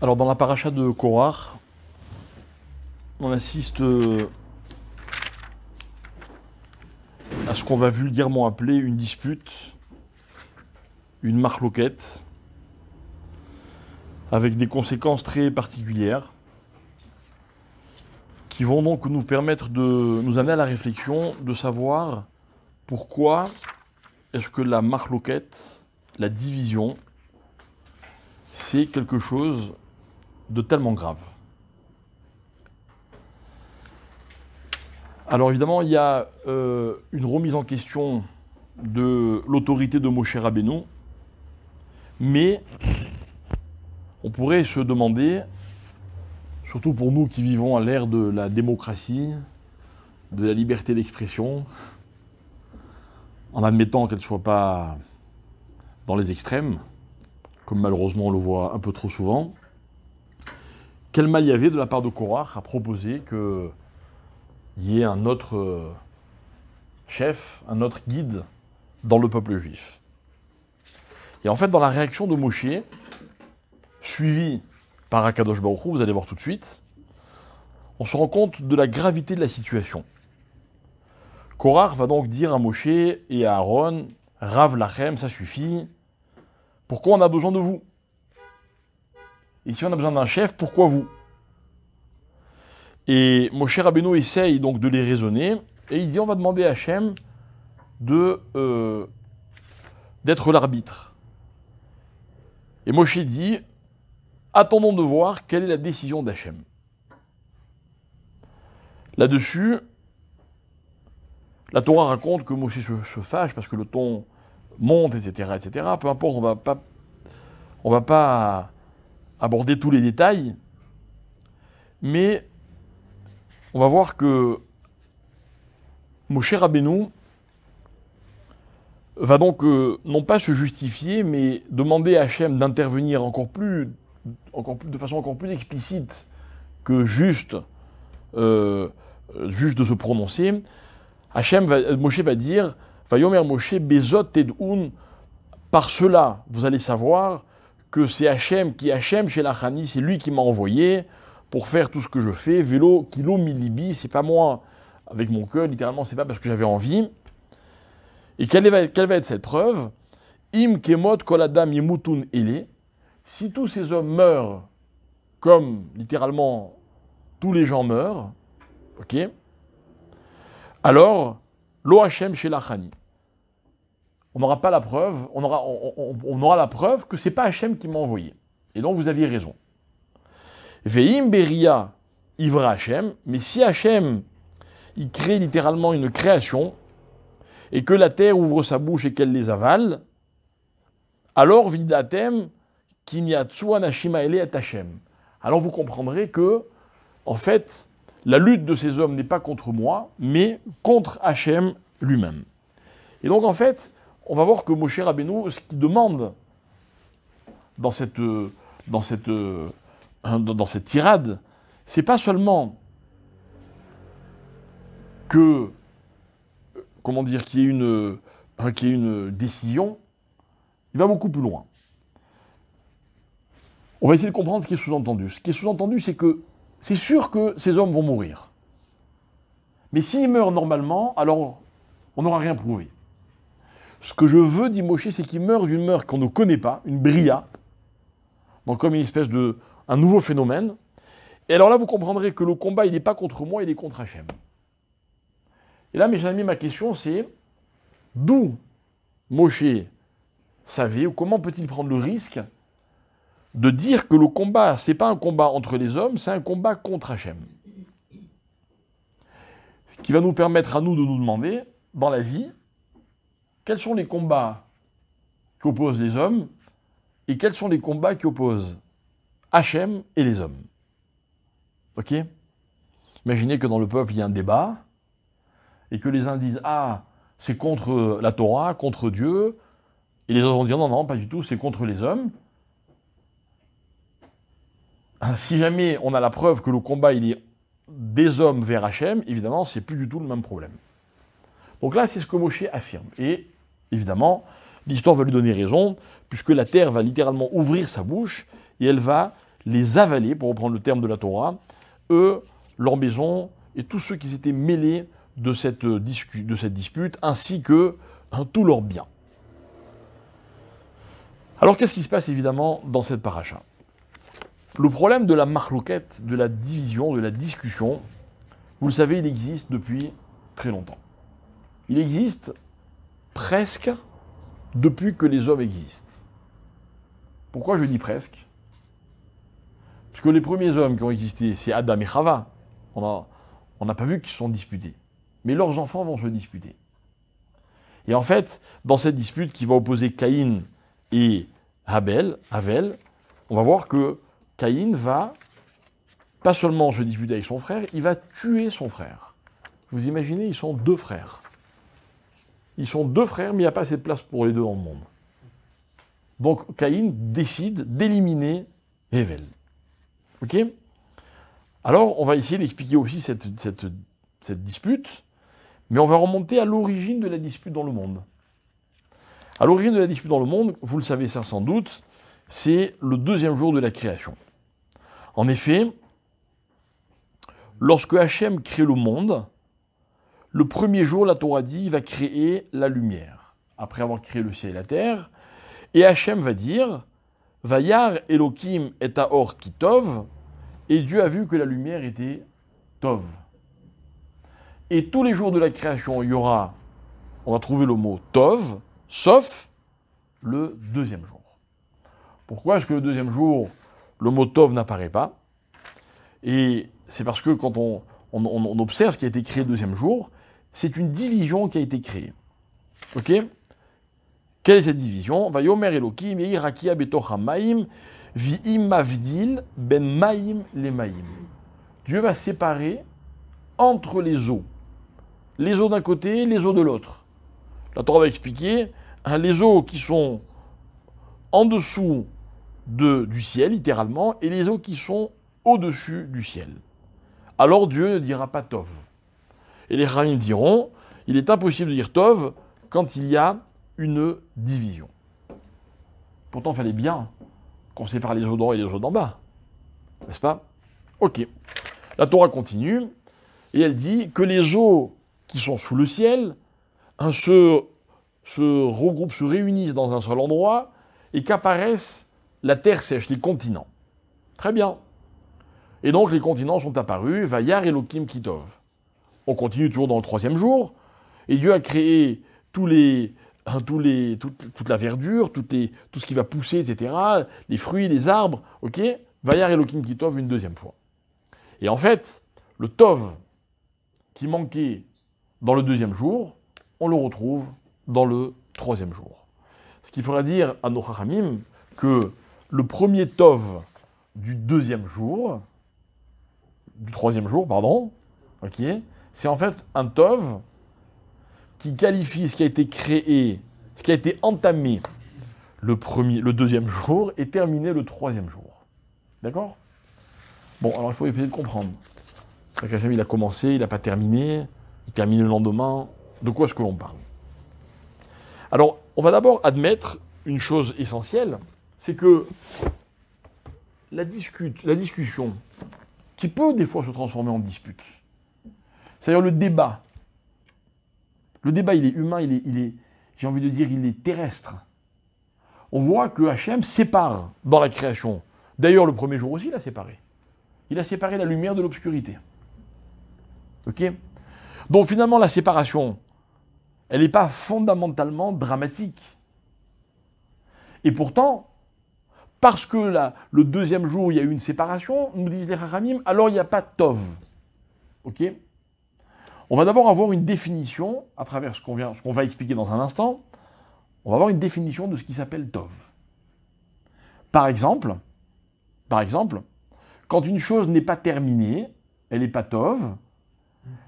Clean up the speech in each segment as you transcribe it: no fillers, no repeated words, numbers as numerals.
Alors dans la paracha de Korach, on assiste à ce qu'on va vulgairement appeler une dispute, une marloquette, avec des conséquences très particulières, qui vont donc nous permettre de nous amener à la réflexion de savoir pourquoi est-ce que la marloquette, la division, c'est quelque chose de tellement grave. Alors évidemment, il y a une remise en question de l'autorité de Moshe Rabbeinu, mais on pourrait se demander, surtout pour nous qui vivons à l'ère de la démocratie, de la liberté d'expression, en admettant qu'elle ne soit pas dans les extrêmes, comme malheureusement on le voit un peu trop souvent, quel mal il y avait de la part de Korach à proposer qu'il y ait un autre chef, un autre guide dans le peuple juif. Et en fait, dans la réaction de Moshe, suivie par Akadosh Baruch Hu, vous allez voir tout de suite, on se rend compte de la gravité de la situation. Korach va donc dire à Moshe et à Aaron, Rav Lachem, ça suffit, pourquoi on a besoin de vous? Et si on a besoin d'un chef, pourquoi vous? Et Moshe Rabbeinu essaye donc de les raisonner, et il dit on va demander à Hachem d'être l'arbitre. Et Moshe dit attendons de voir quelle est la décision d'Hachem. Là-dessus, la Torah raconte que Moshe se fâche parce que le ton monte, etc., etc. Peu importe, on va pas aborder tous les détails, mais on va voir que Moshe Rabbeinu va donc non pas se justifier, mais demander à Hachem d'intervenir de façon encore plus explicite que juste de se prononcer. Moshe va dire Vayomer Moshe bezot ted'un, par cela vous allez savoir que c'est Hachem qui Hachem chez l'Achani, c'est lui qui m'a envoyé pour faire tout ce que je fais. Vélo kilo milibi, c'est pas moi avec mon cœur, littéralement, c'est pas parce que j'avais envie. Et quelle va être cette preuve? Im kemot kol adam yemutun ele, si tous ces hommes meurent comme littéralement tous les gens meurent, ok? Alors, lo Hachem chez l'Achani. On n'aura pas la preuve, on aura la preuve que c'est pas Hachem qui m'a envoyé. Et donc vous aviez raison. Ve'im beria ivra Hachem, mais si Hachem, il crée littéralement une création, et que la terre ouvre sa bouche et qu'elle les avale, alors vidatem kinyatsu anashima ele et Hachem. Alors vous comprendrez que, en fait, la lutte de ces hommes n'est pas contre moi, mais contre Hachem lui-même. Et donc en fait, on va voir que Moshe Rabbeinu, ce qu'il demande dans cette tirade, c'est pas seulement que, qu'il y ait une décision, il va beaucoup plus loin. On va essayer de comprendre ce qui est sous-entendu. Ce qui est sous-entendu, c'est que c'est sûr que ces hommes vont mourir. Mais s'ils meurent normalement, alors on n'aura rien prouvé. Ce que je veux, dit Moshe, c'est qu'ils meurent d'une mort qu'on ne connaît pas, une bria, donc comme une espèce un nouveau phénomène. Et alors là, vous comprendrez que le combat, il n'est pas contre moi, il est contre Hachem. Et là, mes amis, ma question, c'est d'où Moshe savait, ou comment peut-il prendre le risque de dire que le combat, ce n'est pas un combat entre les hommes, c'est un combat contre Hachem. Ce qui va nous permettre à nous de nous demander, dans la vie, quels sont les combats qui opposent les hommes et quels sont les combats qui opposent Hachem et les hommes. Ok? Imaginez que dans le peuple, il y a un débat et que les uns disent « Ah, c'est contre la Torah, contre Dieu », et les autres vont dire « Non, non, pas du tout, c'est contre les hommes ». Si jamais on a la preuve que le combat il est des hommes vers Hachem, évidemment, c'est plus du tout le même problème. Donc là, c'est ce que Moshe affirme. Et évidemment, l'histoire va lui donner raison, puisque la terre va littéralement ouvrir sa bouche et elle va les avalaient, pour reprendre le terme de la Torah, eux, leur maison et tous ceux qui s'étaient mêlés de cette dispute, ainsi que tous leurs biens. Alors qu'est-ce qui se passe évidemment dans cette paracha? Le problème de la marloquette, de la division, de la discussion, vous le savez, il existe depuis très longtemps. Il existe presque depuis que les hommes existent. Pourquoi je dis presque? Parce que les premiers hommes qui ont existé, c'est Adam et Chava. On n'a pas vu qu'ils se sont disputés. Mais leurs enfants vont se disputer. Et en fait, dans cette dispute qui va opposer Caïn et Havel, on va voir que Caïn va pas seulement se disputer avec son frère, il va tuer son frère. Vous imaginez, ils sont deux frères. Ils sont deux frères, mais il n'y a pas assez de place pour les deux dans le monde. Donc Caïn décide d'éliminer Hevel. Ok? Alors, on va essayer d'expliquer aussi cette dispute, mais on va remonter à l'origine de la dispute dans le monde. À l'origine de la dispute dans le monde, vous le savez ça sans doute, c'est le deuxième jour de la création. En effet, lorsque Hachem crée le monde, le premier jour, la Torah dit, il va créer la lumière, après avoir créé le ciel et la terre, et Hachem va dire, Vayar Elohim et Haor ki tov, et Dieu a vu que la lumière était tov. Et tous les jours de la création, il y aura, on va trouver le mot tov, sauf le deuxième jour. Pourquoi est-ce que le deuxième jour, le mot tov n'apparaît pas? Et c'est parce que quand on observe ce qui a été créé le deuxième jour, c'est une division qui a été créée. Ok? Quelle est cette division? Vayomer Elohim yeirakia betoch hamaim vi'im mavdil ben maim le maim. Dieu va séparer entre les eaux d'un côté, les eaux de l'autre. La Torah va expliquer les eaux qui sont en dessous du ciel, littéralement, et les eaux qui sont au-dessus du ciel. Alors Dieu ne dira pas Tov. Et les Ramim diront, il est impossible de dire Tov quand il y a une division. Pourtant, il fallait bien qu'on sépare les eaux d'en haut et les eaux d'en bas. N'est-ce pas? Ok. La Torah continue, et elle dit que les eaux qui sont sous le ciel se regroupent, se réunissent dans un seul endroit, et qu'apparaissent la terre sèche, les continents. Très bien. Et donc les continents sont apparus, Vayar Elohim ki tov. On continue toujours dans le troisième jour, et Dieu a créé toute la verdure, tout ce qui va pousser, etc., les fruits, les arbres, ok? Vayar Elohim ki tov une deuxième fois. Et en fait, le tov qui manquait dans le deuxième jour, on le retrouve dans le troisième jour. Ce qu'il faudra dire à nos chachamim que le premier tov du troisième jour, ok, c'est en fait un tov qui qualifie ce qui a été créé, ce qui a été entamé le deuxième jour et terminé le troisième jour. D'accord? Bon, alors il faut essayer de comprendre. Hachem, il a commencé, il n'a pas terminé, il termine le lendemain. De quoi est-ce que l'on parle? Alors, on va d'abord admettre une chose essentielle, c'est que la discussion, qui peut des fois se transformer en dispute, c'est-à-dire le débat, il est humain, j'ai envie de dire, il est terrestre. On voit que Hachem sépare dans la création. D'ailleurs, le premier jour aussi, il a séparé. Il a séparé la lumière de l'obscurité. Ok? Donc finalement, la séparation, elle n'est pas fondamentalement dramatique. Et pourtant, parce que le deuxième jour, il y a eu une séparation, nous disent les Chachamim, alors il n'y a pas de Tov. Ok? On va d'abord avoir une définition, à travers ce qu'on va expliquer dans un instant, on va avoir une définition de ce qui s'appelle Tov. Par exemple, quand une chose n'est pas terminée, elle n'est pas Tov,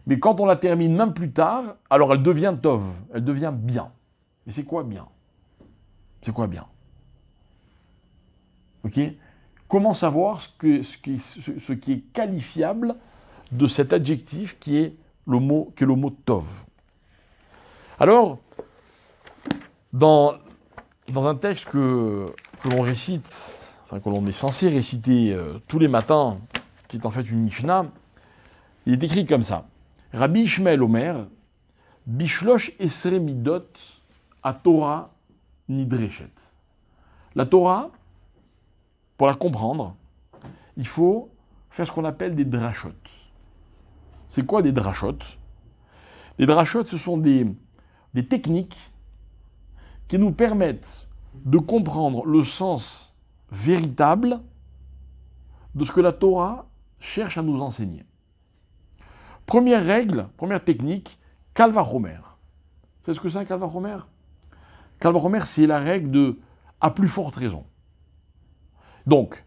mais quand on la termine même plus tard, alors elle devient Tov, elle devient bien. Mais c'est quoi bien? C'est quoi bien? Ok? Comment savoir ce qui est qualifiable de cet adjectif qui est le mot Tov? Alors, dans un texte que l'on récite, que l'on est censé réciter tous les matins, qui est en fait une Mishnah, il est écrit comme ça. Rabbi Ishmael Omer, Bishlosh Esre Midot, à Torah Nidreshet. La Torah, pour la comprendre, il faut faire ce qu'on appelle des drashot. C'est quoi des drashot? Les drashot, ce sont des techniques qui nous permettent de comprendre le sens véritable de ce que la Torah cherche à nous enseigner. Première règle, première technique, Kal vachomer. Vous savez ce que c'est un Kal vachomer? Kal vachomer, c'est la règle de à plus forte raison. Donc,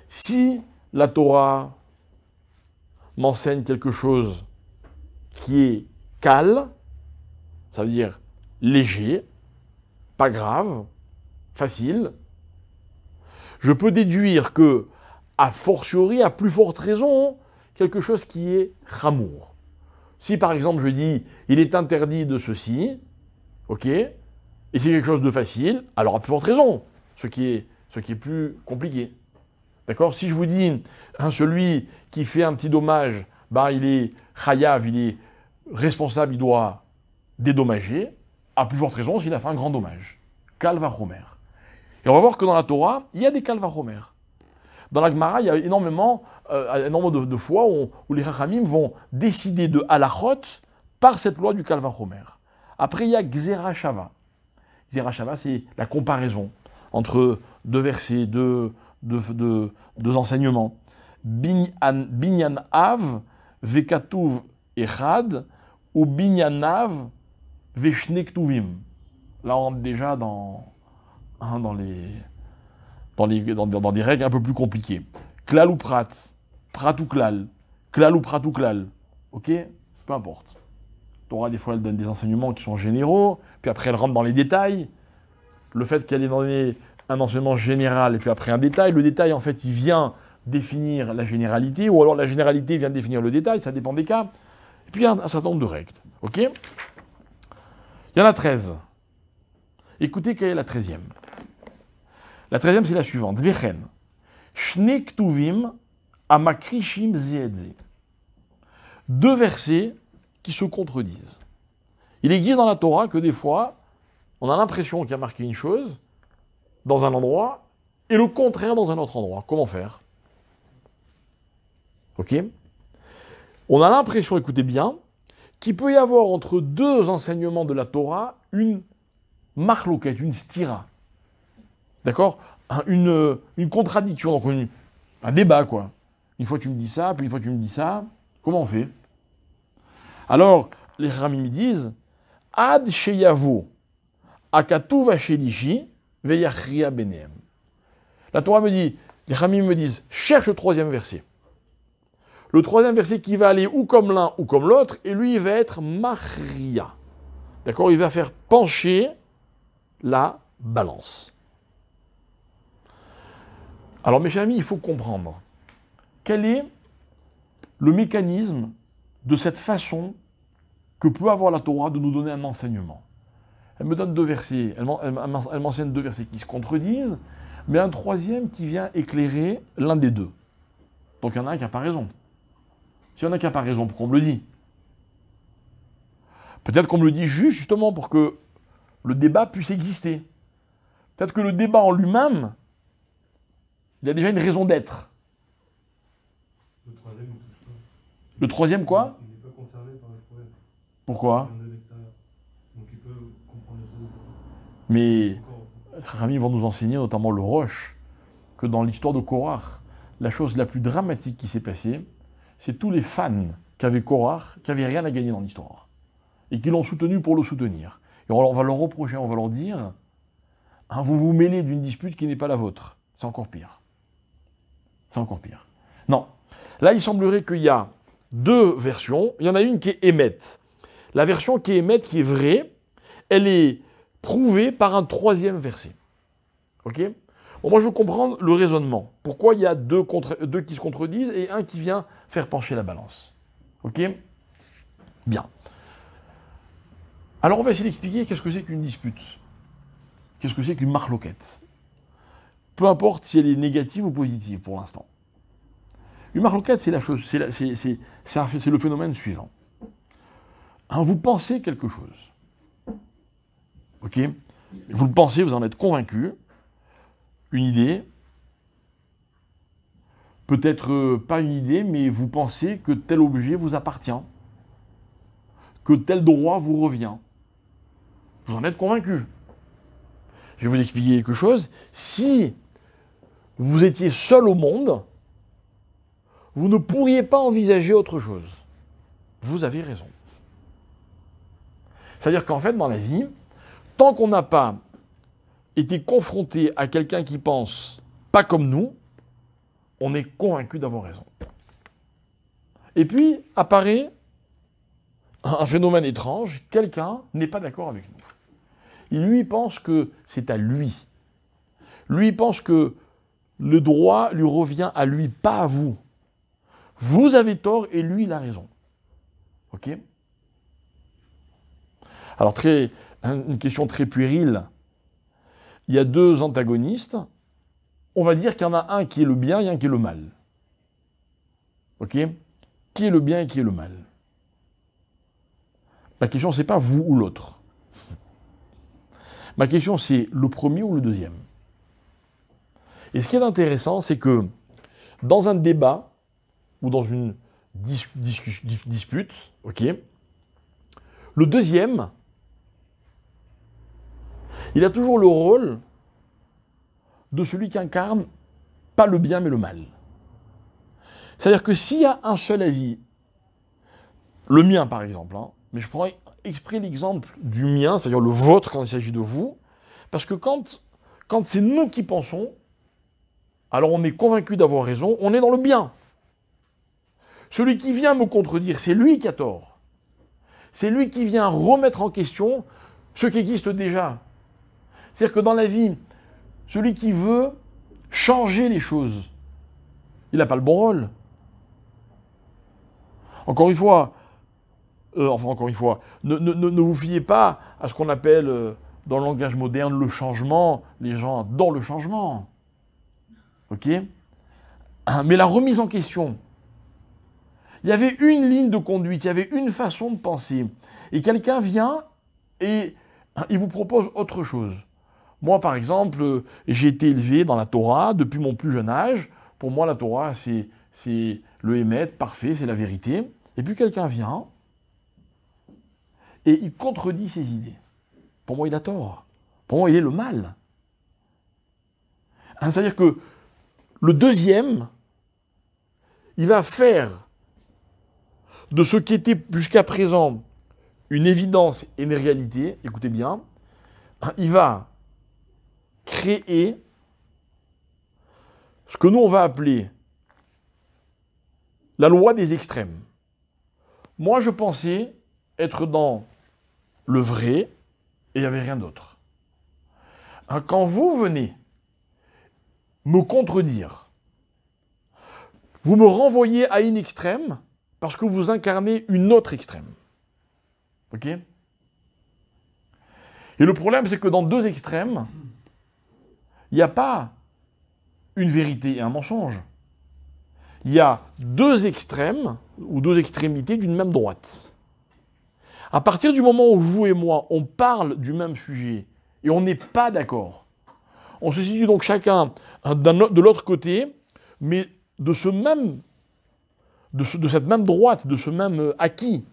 si la Torah m'enseigne quelque chose qui est kal, ça veut dire léger, pas grave, facile, je peux déduire que, a fortiori, à plus forte raison, quelque chose qui est chamour. Si par exemple je dis il est interdit de ceci, ok, et c'est quelque chose de facile, alors à plus forte raison, ce qui est plus compliqué. D'accord? Si je vous dis celui qui fait un petit dommage, bah, il est chayav, il est responsable, il doit dédommager, à plus forte raison s'il a fait un grand dommage. Kal vachomer. Et on va voir que dans la Torah, il y a des kal vachomer. Dans la Gemara, il y a énormément de fois où les Chachamim vont décider de halachot par cette loi du Kal vachomer. Après, il y a Gzera Shava. Gzera Shava, c'est la comparaison entre deux versets, deux enseignements. Binyan Av, Vekatuv Echad, ou Binyan Av, Veshne Ktuvim. Là, on rentre déjà dans des règles un peu plus compliquées. Klal ou prat, prat ou klal ou prat ou klal. Ok? Peu importe. Torah, des fois, elle donne des enseignements qui sont généraux, puis après, elle rentre dans les détails. Le fait qu'elle ait donné un enseignement général et puis après un détail, le détail, en fait, il vient définir la généralité, ou alors la généralité vient définir le détail, ça dépend des cas. Et puis, il y a un certain nombre de règles. Ok? Il y en a 13. Écoutez, quelle est la 13e? La 13e, c'est la suivante. Vechen. Shne ktuvim amakrishim zeedze. Deux versets qui se contredisent. Il existe dans la Torah que des fois, on a l'impression qu'il y a marqué une chose dans un endroit et le contraire dans un autre endroit. Comment faire? Ok? On a l'impression, écoutez bien, qu'il peut y avoir entre deux enseignements de la Torah une marloquette, une stira. D'accord? Une contradiction, donc un débat, quoi. Une fois tu me dis ça, puis une fois tu me dis ça. Comment on fait? Alors, les Ramim disent Ad sheyavo akatuv ashelishi veyachria benehem. La Torah me dit, les Ramim me disent, cherche le troisième verset. Le troisième verset qui va aller ou comme l'un ou comme l'autre, et lui, il va être machria. D'accord? Il va faire pencher la balance. Alors, mes chers amis, il faut comprendre quel est le mécanisme de cette façon que peut avoir la Torah de nous donner un enseignement. Elle me donne deux versets, elle m'enseigne deux versets qui se contredisent, mais un troisième qui vient éclairer l'un des deux. Donc il y en a un qui n'a pas raison. S'il y en a qui n'a pas raison, pourquoi on me le dit? Peut-être qu'on me le dit juste justement pour que le débat puisse exister. Peut-être que le débat en lui-même, il a déjà une raison d'être. Le troisième, il ne touche pas. Le troisième quoi? Il n'est pas concerné par le problème. Pourquoi? Il vient de l'extérieur. Donc il peut comprendre les autres. Mais Rami vont nous enseigner, notamment le Roche, que dans l'histoire de Korach, la chose la plus dramatique qui s'est passée, c'est tous les fans qu'avait Korach, qui n'avaient rien à gagner dans l'histoire, et qui l'ont soutenu pour le soutenir. Et on va leur reprocher, on va leur dire, hein, vous vous mêlez d'une dispute qui n'est pas la vôtre. C'est encore pire. C'est encore pire. Non. Là, il semblerait qu'il y a deux versions. Il y en a une qui est émette. La version qui est émette, qui est vraie, elle est prouvée par un troisième verset. Ok? Bon, moi, je veux comprendre le raisonnement. Pourquoi il y a deux qui se contredisent et un qui vient faire pencher la balance. Ok? Bien. Alors, on va essayer d'expliquer qu'est-ce que c'est qu'une dispute. Qu'est-ce que c'est qu'une marloquette. peu importe si elle est négative ou positive pour l'instant. Une marloquette, c'est la chose, c'est le phénomène suivant. Vous pensez quelque chose. Ok? Vous le pensez, vous en êtes convaincu. Une idée. Peut-être pas une idée, mais vous pensez que tel objet vous appartient. Que tel droit vous revient. Vous en êtes convaincu. Je vais vous expliquer quelque chose. Si vous étiez seul au monde, vous ne pourriez pas envisager autre chose. Vous avez raison. C'est-à-dire qu'en fait, dans la vie, tant qu'on n'a pas été confronté à quelqu'un qui pense pas comme nous, on est convaincu d'avoir raison. Et puis, apparaît un phénomène étrange, quelqu'un n'est pas d'accord avec nous. Il lui pense que c'est à lui. Lui pense que le droit lui revient à lui, pas à vous. Vous avez tort et lui, il a raison. Ok? Alors, une question très puérile. Il y a deux antagonistes. On va dire qu'il y en a un qui est le bien et un qui est le mal. Ok? Qui est le bien et qui est le mal? Ma question, c'est pas vous ou l'autre. Ma question, c'est le premier ou le deuxième. Et ce qui est intéressant, c'est que dans un débat ou dans une dispute, ok, le deuxième, il a toujours le rôle de celui qui incarne pas le bien mais le mal. C'est-à-dire que s'il y a un seul avis, le mien par exemple, mais je prends exprès l'exemple du mien, c'est-à-dire le vôtre quand il s'agit de vous, parce que quand c'est nous qui pensons, alors on est convaincu d'avoir raison, on est dans le bien. Celui qui vient me contredire, c'est lui qui a tort. C'est lui qui vient remettre en question ce qui existe déjà. C'est-à-dire que dans la vie, celui qui veut changer les choses, il n'a pas le bon rôle. Encore une fois, ne vous fiez pas à ce qu'on appelle, dans le langage moderne, le changement. Les gens adorent le changement. Ok? Mais la remise en question. Il y avait une ligne de conduite, il y avait une façon de penser. Et quelqu'un vient et il vous propose autre chose. Moi, par exemple, j'ai été élevé dans la Torah depuis mon plus jeune âge. Pour moi, la Torah, c'est le émet, parfait, c'est la vérité. Et puis quelqu'un vient et il contredit ses idées. Pour moi, il a tort. Pour moi, il est le mal. C'est-à-dire que le deuxième, il va faire de ce qui était jusqu'à présent une évidence et une réalité, écoutez bien, il va créer ce que nous on va appeler la loi des extrêmes. Moi, je pensais être dans le vrai et il n'y avait rien d'autre. Quand vous venez me contredire, vous me renvoyez à une extrême parce que vous incarnez une autre extrême. Ok? Et le problème, c'est que dans deux extrêmes, il n'y a pas une vérité et un mensonge. Il y a deux extrêmes ou deux extrémités d'une même droite. À partir du moment où vous et moi, on parle du même sujet et on n'est pas d'accord, on se situe donc chacun de l'autre côté, mais de cette même droite, de ce même acquis.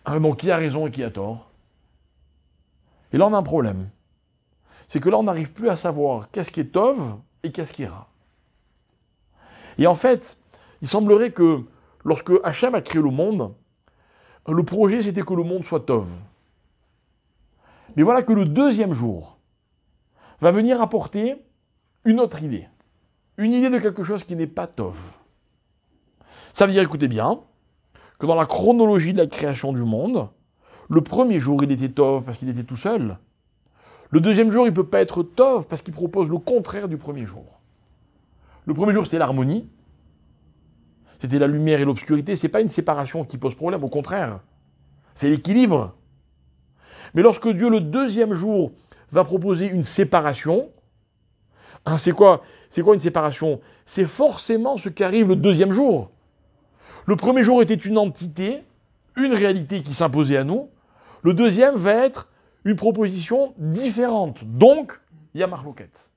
Donc qui a raison et qui a tort? Et là, on a un problème. C'est que là, on n'arrive plus à savoir qu'est-ce qui est tov et qu'est-ce qui est ra. Et en fait, il semblerait que lorsque Hachem a créé le monde, le projet, c'était que le monde soit tov. Mais voilà que le deuxième jour va venir apporter une autre idée. Une idée de quelque chose qui n'est pas tov. Ça veut dire, écoutez bien, que dans la chronologie de la création du monde, le premier jour, il était tov parce qu'il était tout seul. Le deuxième jour, il ne peut pas être tov parce qu'il propose le contraire du premier jour. Le premier jour, c'était l'harmonie. C'était la lumière et l'obscurité. Ce n'est pas une séparation qui pose problème, au contraire. C'est l'équilibre. Mais lorsque Dieu, le deuxième jour, va proposer une séparation, Hein, c'est quoi une séparation? C'est forcément ce qui arrive le deuxième jour. Le premier jour était une entité, une réalité qui s'imposait à nous. Le deuxième va être une proposition différente. Donc, il y a marloquette.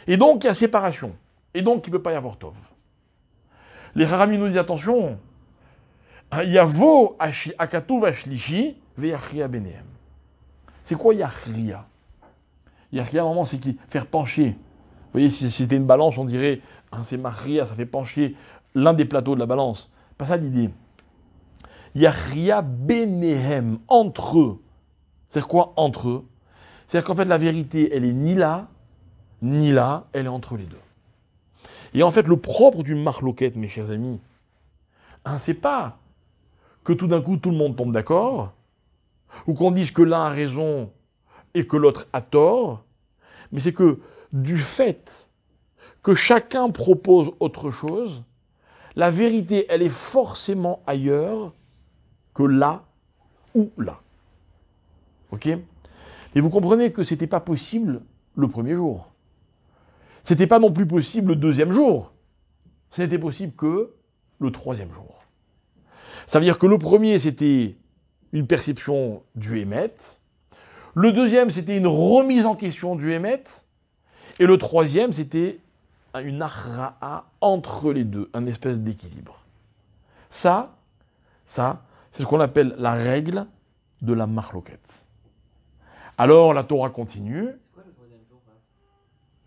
Et donc, il y a séparation. Et donc, il ne peut pas y avoir tov. Les Rahamim nous disent, attention, Yavo akatuv ashlishi ve'yachria benehem. C'est quoi yachria? Yachria, normalement, c'est faire pencher. Vous voyez, si c'était une balance, on dirait, hein, c'est machria, ça fait pencher l'un des plateaux de la balance. Pas ça l'idée. Yachria benehem, entre eux. C'est quoi entre eux? C'est-à-dire qu'en fait, la vérité, elle est ni là, elle est entre les deux. Et en fait, le propre d'une marloquette, mes chers amis, hein, c'est pas que tout d'un coup, tout le monde tombe d'accord, ou qu'on dise que l'un a raison et que l'autre a tort, mais c'est que du fait que chacun propose autre chose, la vérité, elle est forcément ailleurs que là ou là. Ok? Et vous comprenez que ce n'était pas possible le premier jour. Ce n'était pas non plus possible le deuxième jour. Ce n'était possible que le troisième jour. Ça veut dire que le premier, c'était une perception du Hémet. Le deuxième, c'était une remise en question du Hémet. Et le troisième, c'était une achra'a entre les deux, un espèce d'équilibre. Ça, c'est ce qu'on appelle la règle de la marloquette. Alors, la Torah continue. C'est quoi le troisième jour là?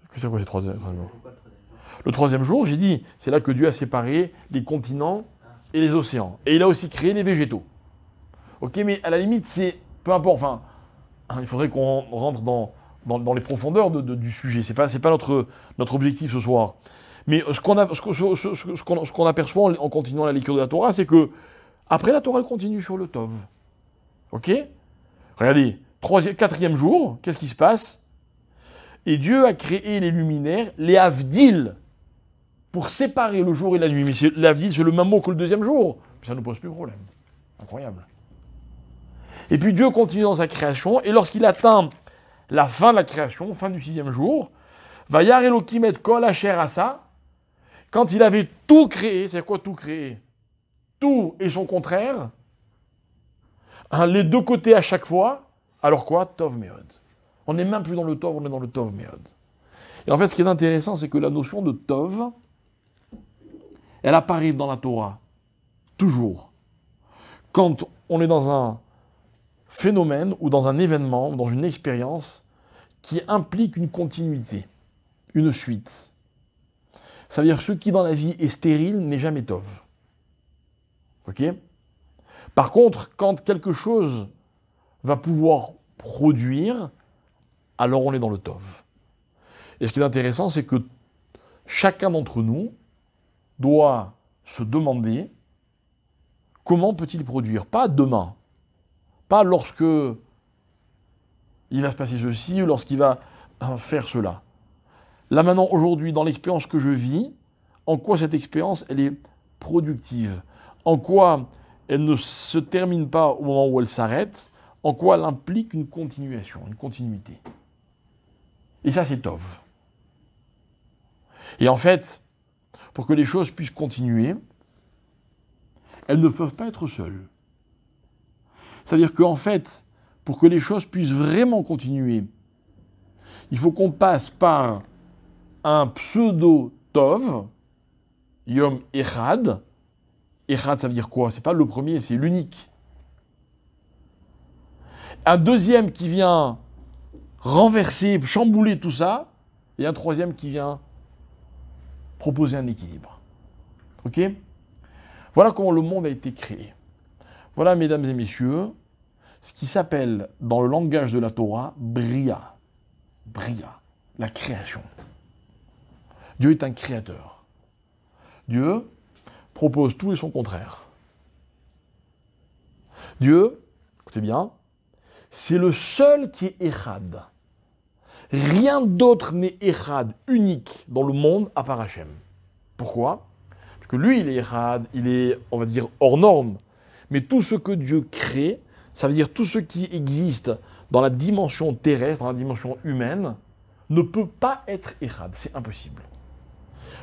C'est quoi le troisième jour? C'est quoi le troisième jour? Le troisième jour, j'ai dit, c'est là que Dieu a séparé les continents et les océans. Et il a aussi créé les végétaux. Ok, mais à la limite, c'est peu importe. Enfin, hein, il faudrait qu'on rentre dans les profondeurs du sujet. C'est pas notre objectif ce soir. Mais ce qu'on aperçoit en continuant la lecture de la Torah, c'est que après la Torah, elle continue sur le Tov. Ok? Regardez, quatrième jour, qu'est-ce qui se passe? Et Dieu a créé les luminaires, les Havdil, pour séparer le jour et la nuit. Mais l'Havdil, c'est le même mot que le deuxième jour. Ça ne pose plus de problème. Incroyable. Et puis Dieu continue dans sa création, et lorsqu'il atteint la fin de la création, fin du sixième jour, Vayar Elokim et Kol Asher Asa, quand il avait tout créé, c'est quoi tout créé? Tout et son contraire, hein, les deux côtés à chaque fois, alors quoi? Tov Meod. On n'est même plus dans le Tov, on est dans le Tov Meod. Et en fait, ce qui est intéressant, c'est que la notion de Tov, elle apparaît dans la Torah, toujours. Quand on est dans un phénomène, ou dans un événement, ou dans une expérience, qui implique une continuité, une suite. Ça veut dire que ce qui dans la vie est stérile n'est jamais Tov. Ok? Par contre, quand quelque chose va pouvoir produire, alors on est dans le Tov. Et ce qui est intéressant, c'est que chacun d'entre nous doit se demander comment peut-il produire? Pas demain, pas lorsque il va se passer ceci ou lorsqu'il va faire cela. Là maintenant, aujourd'hui, dans l'expérience que je vis, en quoi cette expérience, elle est productive? En quoi elle ne se termine pas au moment où elle s'arrête? En quoi elle implique une continuation, une continuité? Et ça, c'est Tov. Et en fait, pour que les choses puissent continuer, elles ne peuvent pas être seules. C'est-à-dire qu'en fait, pour que les choses puissent vraiment continuer, il faut qu'on passe par un pseudo-tov, Yom Echad. Echad, ça veut dire quoi? C'est pas le premier, c'est l'unique. Un deuxième qui vient renverser, chambouler tout ça, et un troisième qui vient proposer un équilibre. Ok? Voilà comment le monde a été créé. Voilà, mesdames et messieurs, ce qui s'appelle, dans le langage de la Torah, Bria. Bria, la création. Dieu est un créateur. Dieu propose tout et son contraire. Dieu, écoutez bien, c'est le seul qui est Echad. Rien d'autre n'est Echad, unique, dans le monde, à part Hachem. Pourquoi? Parce que lui, il est Echad, il est, on va dire, hors norme. Mais tout ce que Dieu crée, ça veut dire tout ce qui existe dans la dimension terrestre, dans la dimension humaine, ne peut pas être Echad, c'est impossible.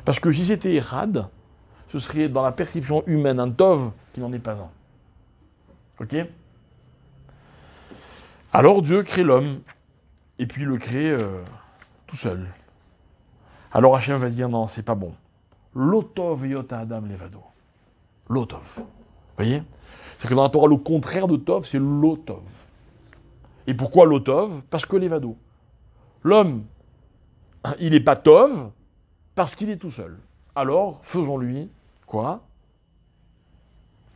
Parce que si c'était Echad, ce serait dans la perception humaine un Tov qui n'en est pas un. Ok? Alors Dieu crée l'homme, et puis il le crée tout seul. Alors Hachem va dire non, c'est pas bon. L'otov yota adam levado. L'otov. Vous voyez? C'est que dans la Torah, le contraire de tov, c'est l'otov. Et pourquoi l'otov? Parce que levado. L'homme, il n'est pas tov parce qu'il est tout seul. Alors, faisons-lui, quoi?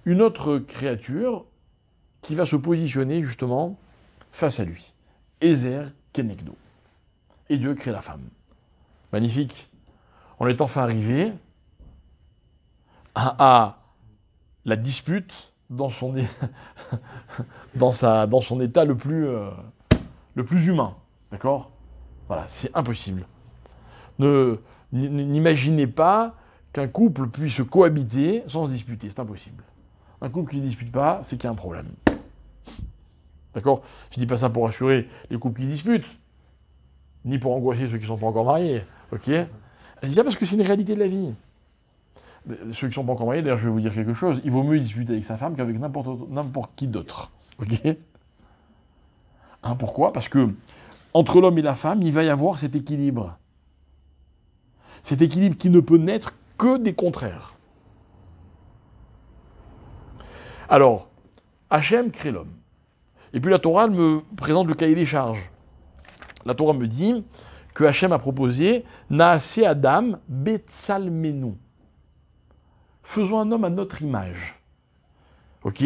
Une autre créature qui va se positionner justement face à lui. Ezer kenegdo. Et Dieu crée la femme. Magnifique. On est enfin arrivé à la dispute dans son, dans son état le plus humain. D'accord? Voilà, c'est impossible. N'imaginez pas qu'un couple puisse cohabiter sans se disputer. C'est impossible. Un couple qui ne dispute pas, c'est qu'il y a un problème. D'accord? Je ne dis pas ça pour rassurer les couples qui disputent, ni pour angoisser ceux qui ne sont pas encore mariés. Ok? Je dis ça parce que c'est une réalité de la vie. Ceux qui ne sont pas encore mariés, d'ailleurs, je vais vous dire quelque chose. Il vaut mieux disputer avec sa femme qu'avec n'importe qui d'autre. Ok? Hein, pourquoi? Parce que entre l'homme et la femme, il va y avoir cet équilibre. Cet équilibre qui ne peut naître que des contraires. Alors, Hachem crée l'homme. Et puis la Torah, elle me présente le cahier des charges. La Torah me dit que Hachem a proposé Naase Adam Betsalmenu. Faisons un homme à notre image. Ok?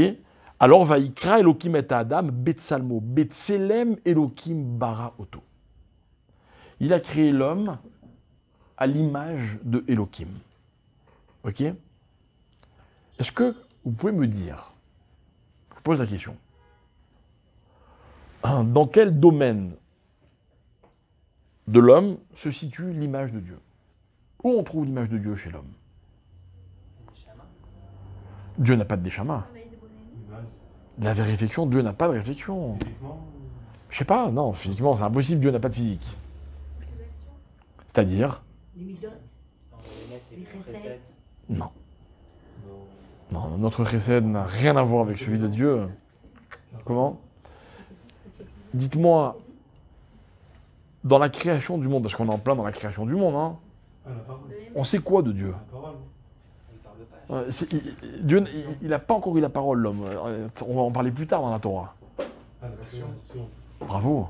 Alors, Vaikra Elokim et Adam Betsalmo. Betselem Elokim bara oto. Il a créé l'homme à l'image de Elokim. Ok? Est-ce que vous pouvez me dire, je pose la question, dans quel domaine de l'homme se situe l'image de Dieu? Où on trouve l'image de Dieu chez l'homme? Dieu n'a pas de déchama. De la réflexion, Dieu n'a pas de réflexion. Physiquement, Je sais pas, non, physiquement c'est impossible, Dieu n'a pas de physique. C'est-à-dire? Les midotes. Les Les préceptes. Non. non. Non, notre chesed n'a rien à voir avec celui de Dieu. Comment? Dites-moi, dans la création du monde, parce qu'on est en plein dans la création du monde, hein, Ah, la parole. on sait quoi de Dieu? La parole. Il parle pas. Dieu, il n'a pas encore eu la parole, l'homme. On va en parler plus tard dans la Torah. Ah, la création. Bravo.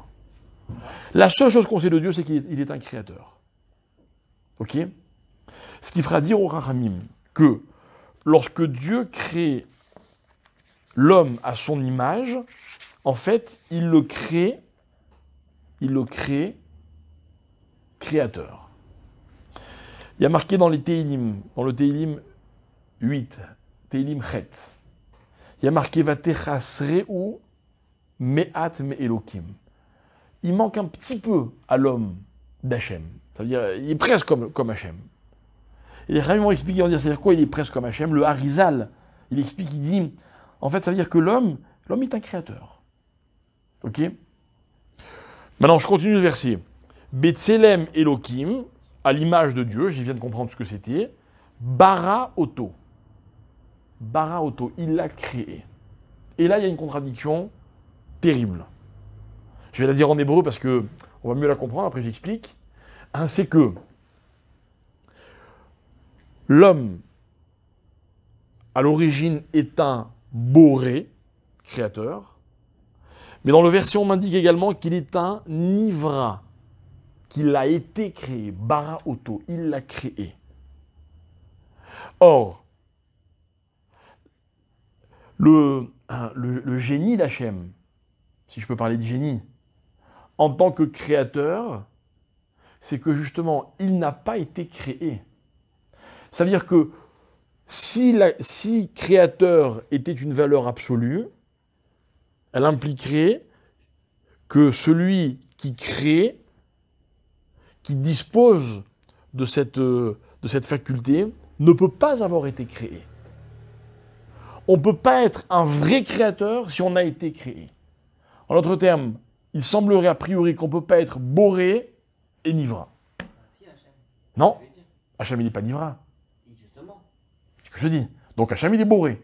La seule chose qu'on sait de Dieu, c'est qu'il est un créateur. Ok? Ce qui fera dire au Rachamim que lorsque Dieu crée l'homme à son image, en fait, il le crée créateur. Il y a marqué dans les Téhilim, dans le Téhilim 8, Téhilim Chet, il y a marqué Vatechasreu me'at me'elokim. Il manque un petit peu à l'homme d'Hachem. C'est-à-dire, il est presque comme Hachem. Et les Rachamim vont expliquer, vont dire, c'est-à-dire quoi il est presque comme Hachem? Le Harizal, il explique, il dit, en fait, ça veut dire que l'homme est un créateur. Ok? Maintenant, je continue le verset. Betselem Elokim, à l'image de Dieu, je viens de comprendre ce que c'était. Bara Oto. Bara Oto, il l'a créé. Et là, il y a une contradiction terrible. Je vais la dire en hébreu parce que on va mieux la comprendre, après j'explique. C'est que l'homme, à l'origine, est un boré, créateur, mais dans le verset, on m'indique également qu'il est un nivra, qu'il a été créé, bara oto, il l'a créé. Or, le génie d'Hachem, si je peux parler de génie, en tant que créateur, c'est que justement, il n'a pas été créé. Ça veut dire que si créateur était une valeur absolue, elle impliquerait que celui qui crée, qui dispose de cette faculté, ne peut pas avoir été créé. On ne peut pas être un vrai créateur si on a été créé. En d'autres termes, il semblerait a priori qu'on ne peut pas être boré et Nivra. Ah, si, Hachem. Non, Je vais dire. Hachem, il n'est pas Nivra. Et justement. C'est ce que je dis. Donc Hachem, il est boré.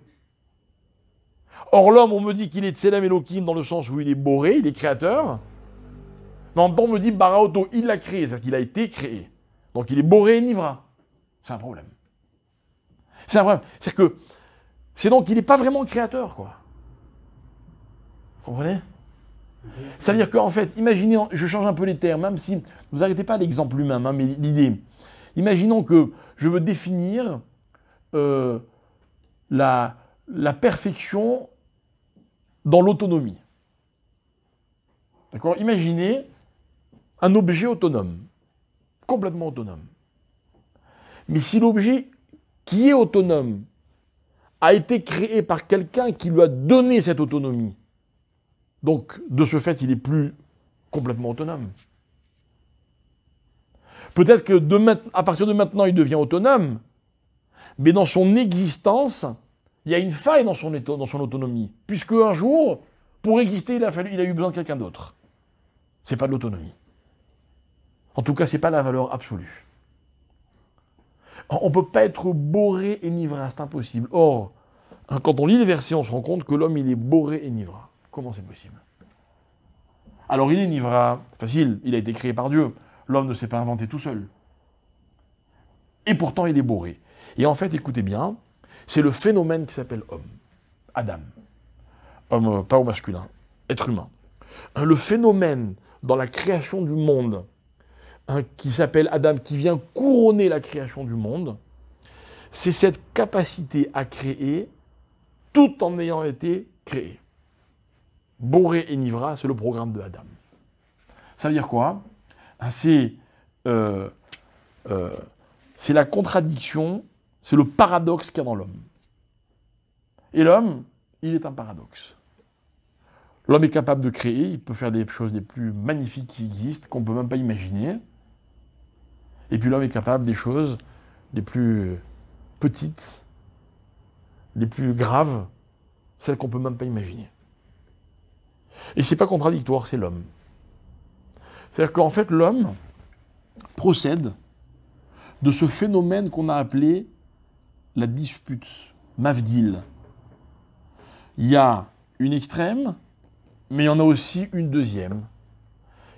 Or, l'homme, on me dit qu'il est Tselem Elohim dans le sens où il est boré, il est créateur. Mais en même temps, on me dit Baraoto, il l'a créé, c'est-à-dire qu'il a été créé. Donc il est boré et Nivra. C'est un problème. C'est un problème. C'est-à-dire que, c'est donc qu'il n'est pas vraiment créateur, quoi. Vous comprenez? C'est-à-dire qu'en fait, imaginez, je change un peu les termes, même si, ne vous arrêtez pas à l'exemple lui-même, hein, mais l'idée. Imaginons que je veux définir la perfection dans l'autonomie. D'accord? Imaginez un objet autonome, complètement autonome. Mais si l'objet qui est autonome a été créé par quelqu'un qui lui a donné cette autonomie, donc de ce fait, il est plus complètement autonome. Peut-être que à partir de maintenant, il devient autonome, mais dans son existence, il y a une faille dans son autonomie. Puisque un jour, pour exister, il a eu besoin de quelqu'un d'autre. Ce n'est pas de l'autonomie. En tout cas, ce n'est pas la valeur absolue. On ne peut pas être boré et nivra, c'est impossible. Or, quand on lit les versets, on se rend compte que l'homme, il est boré et nivra. Comment c'est possible? Alors il est nivra, facile, il a été créé par Dieu. L'homme ne s'est pas inventé tout seul. Et pourtant, il est boré. Et en fait, écoutez bien, c'est le phénomène qui s'appelle homme. Adam. Homme, pas au masculin, être humain. Le phénomène dans la création du monde, qui s'appelle Adam, qui vient couronner la création du monde, c'est cette capacité à créer tout en ayant été créé. Boré et Nivra, c'est le programme de Adam. Ça veut dire quoi? C'est la contradiction, c'est le paradoxe qu'il y a dans l'homme. Et l'homme, il est un paradoxe. L'homme est capable de créer, il peut faire des choses les plus magnifiques qui existent, qu'on ne peut même pas imaginer. Et puis l'homme est capable des choses les plus petites, les plus graves, celles qu'on ne peut même pas imaginer. Et ce n'est pas contradictoire, c'est l'homme. C'est-à-dire qu'en fait, l'homme procède de ce phénomène qu'on a appelé la dispute, mavdil. Il y a une extrême, mais il y en a aussi une deuxième.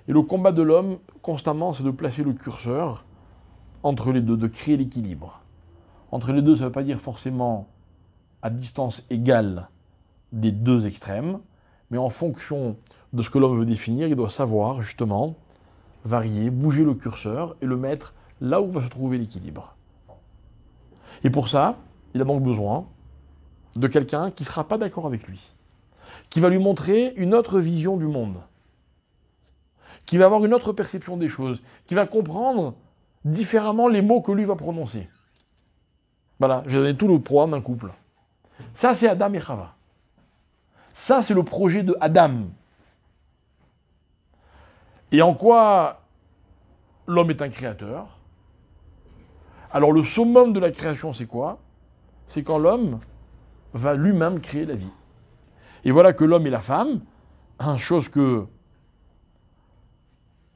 Et le combat de l'homme, constamment, c'est de placer le curseur entre les deux, de créer l'équilibre. Entre les deux, ça ne veut pas dire forcément à distance égale des deux extrêmes, mais en fonction de ce que l'homme veut définir, il doit savoir, justement, varier, bouger le curseur et le mettre là où va se trouver l'équilibre. Et pour ça, il a donc besoin de quelqu'un qui ne sera pas d'accord avec lui, qui va lui montrer une autre vision du monde, qui va avoir une autre perception des choses, qui va comprendre différemment les mots que lui va prononcer. Voilà, j'ai donné tout le programme d'un couple. Ça, c'est Adam et Chava. Ça, c'est le projet de Adam. Et en quoi l'homme est un créateur? Alors, le summum de la création, c'est quoi? C'est quand l'homme va lui-même créer la vie. Et voilà que l'homme et la femme, chose que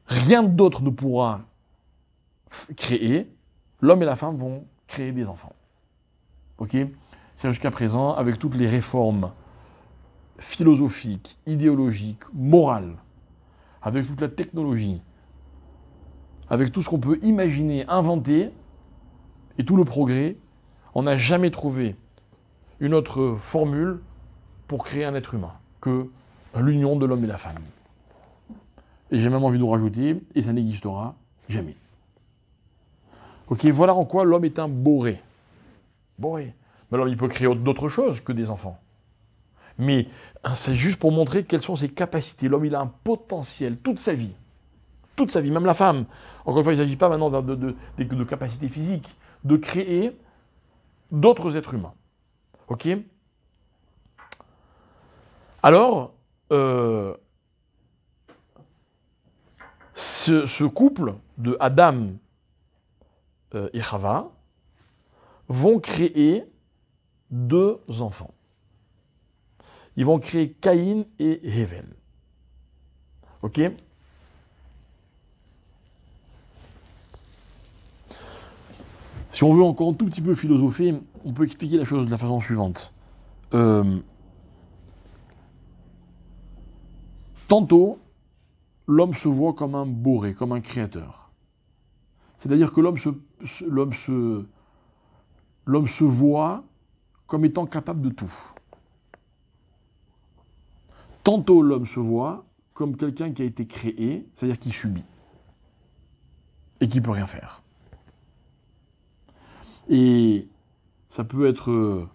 rien d'autre ne pourra créer, l'homme et la femme vont créer des enfants. Ok? C'est jusqu'à présent, avec toutes les réformes philosophiques, idéologiques, morales, avec toute la technologie, avec tout ce qu'on peut imaginer, inventer, et tout le progrès, on n'a jamais trouvé une autre formule pour créer un être humain que l'union de l'homme et la femme. Et j'ai même envie de rajouter, et ça n'existera jamais. Ok, voilà en quoi l'homme est un boré. Boré. Mais alors il peut créer d'autres choses que des enfants. Mais c'est juste pour montrer quelles sont ses capacités. L'homme, il a un potentiel toute sa vie. Toute sa vie, même la femme. Encore une fois, il ne s'agit pas maintenant de capacités physiques, de créer d'autres êtres humains. Ok? Alors, ce couple de Adam et Chava vont créer deux enfants. Ils vont créer Caïn et Hevel. Ok? Si on veut encore un tout petit peu philosopher, on peut expliquer la chose de la façon suivante. Tantôt, l'homme se voit comme un boré, comme un créateur. C'est-à-dire que l'homme se voit comme étant capable de tout. Tantôt, l'homme se voit comme quelqu'un qui a été créé, c'est-à-dire qui subit et qui ne peut rien faire. Et ça peut être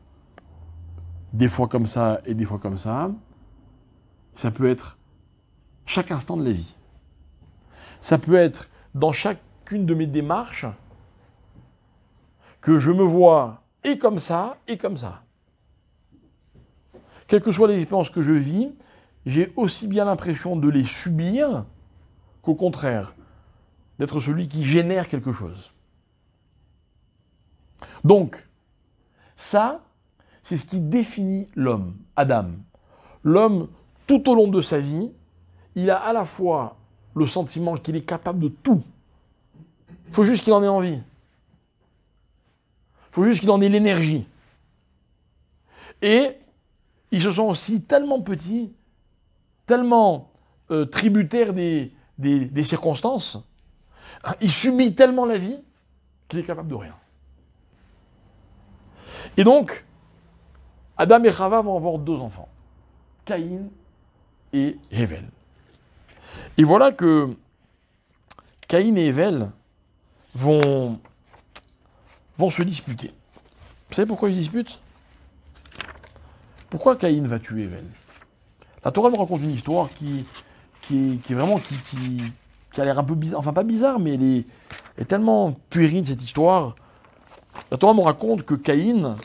des fois comme ça et des fois comme ça. Ça peut être chaque instant de la vie. Ça peut être dans chacune de mes démarches que je me vois et comme ça et comme ça. Quelles que soient les expériences que je vis, j'ai aussi bien l'impression de les subir qu'au contraire, d'être celui qui génère quelque chose. Donc, ça, c'est ce qui définit l'homme, Adam. L'homme, tout au long de sa vie, il a à la fois le sentiment qu'il est capable de tout. Il faut juste qu'il en ait envie. Il faut juste qu'il en ait l'énergie. Et il se sent aussi tellement petit, tellement tributaire des circonstances, il subit tellement la vie qu'il est capable de rien. Et donc, Adam et Chava vont avoir 2 enfants, Caïn et Hével. Et voilà que Caïn et Hével vont se disputer. Vous savez pourquoi ils se disputent? Pourquoi Caïn va tuer Hével? La Torah nous raconte une histoire qui a l'air un peu bizarre, enfin pas bizarre, mais elle est tellement puérile cette histoire. La Torah nous raconte que Caïn,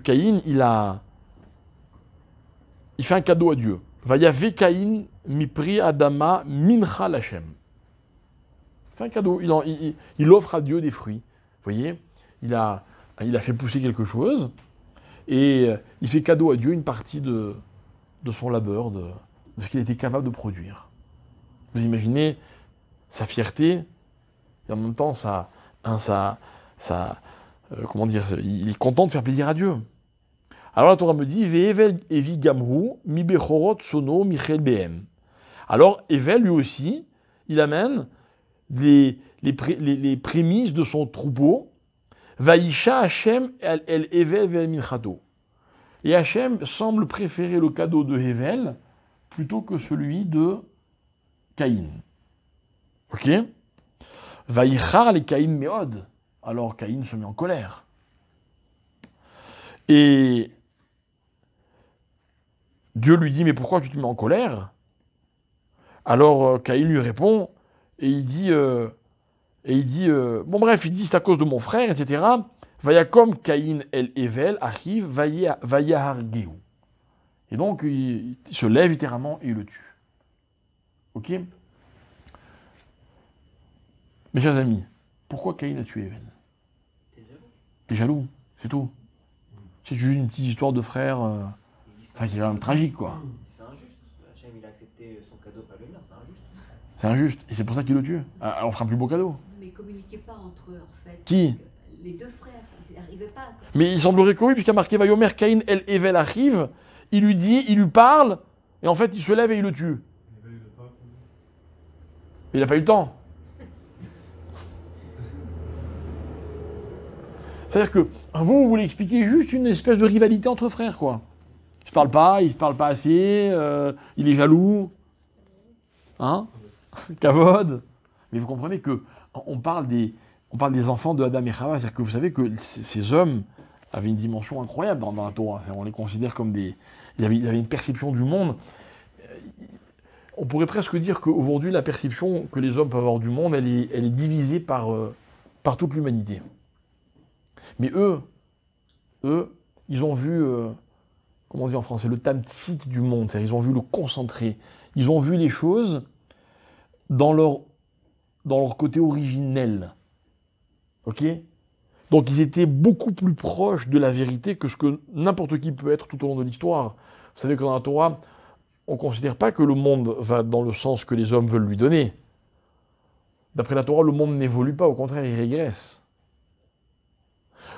Caïn, il fait un cadeau à Dieu. Vayave Caïn mipri Adama mincha Lachem. Il fait un cadeau, il offre à Dieu des fruits. Vous voyez, il a fait pousser quelque chose et il fait cadeau à Dieu une partie de son labeur, de ce qu'il était capable de produire. Vous imaginez sa fierté et en même temps comment dire, il est content de faire plaisir à Dieu. Alors la Torah me dit Ve'evel evi gamhu mi bechorot sono michel behem. Alors Evel lui aussi, il amène les prémices de son troupeau. Vaïcha Hachem el Evel ve'el minchato. Et Hachem semble préférer le cadeau de Hével plutôt que celui de Caïn. Ok? Vaïchar les Caïn meod. Alors Caïn se met en colère. Et Dieu lui dit, mais pourquoi tu te mets en colère? Alors Caïn lui répond, et il dit, bon bref, il dit, c'est à cause de mon frère, etc. Vayakom Caïn el Evel arrive, vayahargeu. Et donc, il se lève littéralement et il le tue. Ok? Mes chers amis, pourquoi Caïn a tué Evel? T'es jaloux, c'est tout. C'est juste une petite histoire de frère, qui est quand même tragique, quoi. C'est injuste. Hachem, il a accepté son cadeau, pas le mien, c'est injuste. C'est injuste, et c'est pour ça qu'il le tue. Alors on fera un plus beau cadeau. Mais ils communiquaient pas entre eux, en fait. Qui? Les 2 frères, ils n'arrivaient pas. Mais il semblerait que oui, puisqu'il y a marqué Vayomer Caïn el Evel arrive, il lui dit, il lui parle, et en fait il se lève et il le tue. Mais il n'a pas eu le temps. C'est-à-dire que vous voulez expliquer juste une espèce de rivalité entre frères, quoi. Ils se parlent pas assez, il est jaloux. Hein? Kavod. Mais vous comprenez que on parle des enfants de Adam et Chava, c'est-à-dire que vous savez que ces hommes avaient une dimension incroyable dans la Torah. On les considère comme des... Ils avaient une perception du monde. On pourrait presque dire qu'aujourd'hui, la perception que les hommes peuvent avoir du monde, elle est divisée par toute l'humanité. Mais eux, ils ont vu, comment on dit en français, le tamtsit du monde, c'est-à-dire ils ont vu le concentré. Ils ont vu les choses dans leur côté originel. Ok? Donc ils étaient beaucoup plus proches de la vérité que ce que n'importe qui peut être tout au long de l'histoire. Vous savez que dans la Torah, on ne considère pas que le monde va dans le sens que les hommes veulent lui donner. D'après la Torah, le monde n'évolue pas, au contraire, il régresse.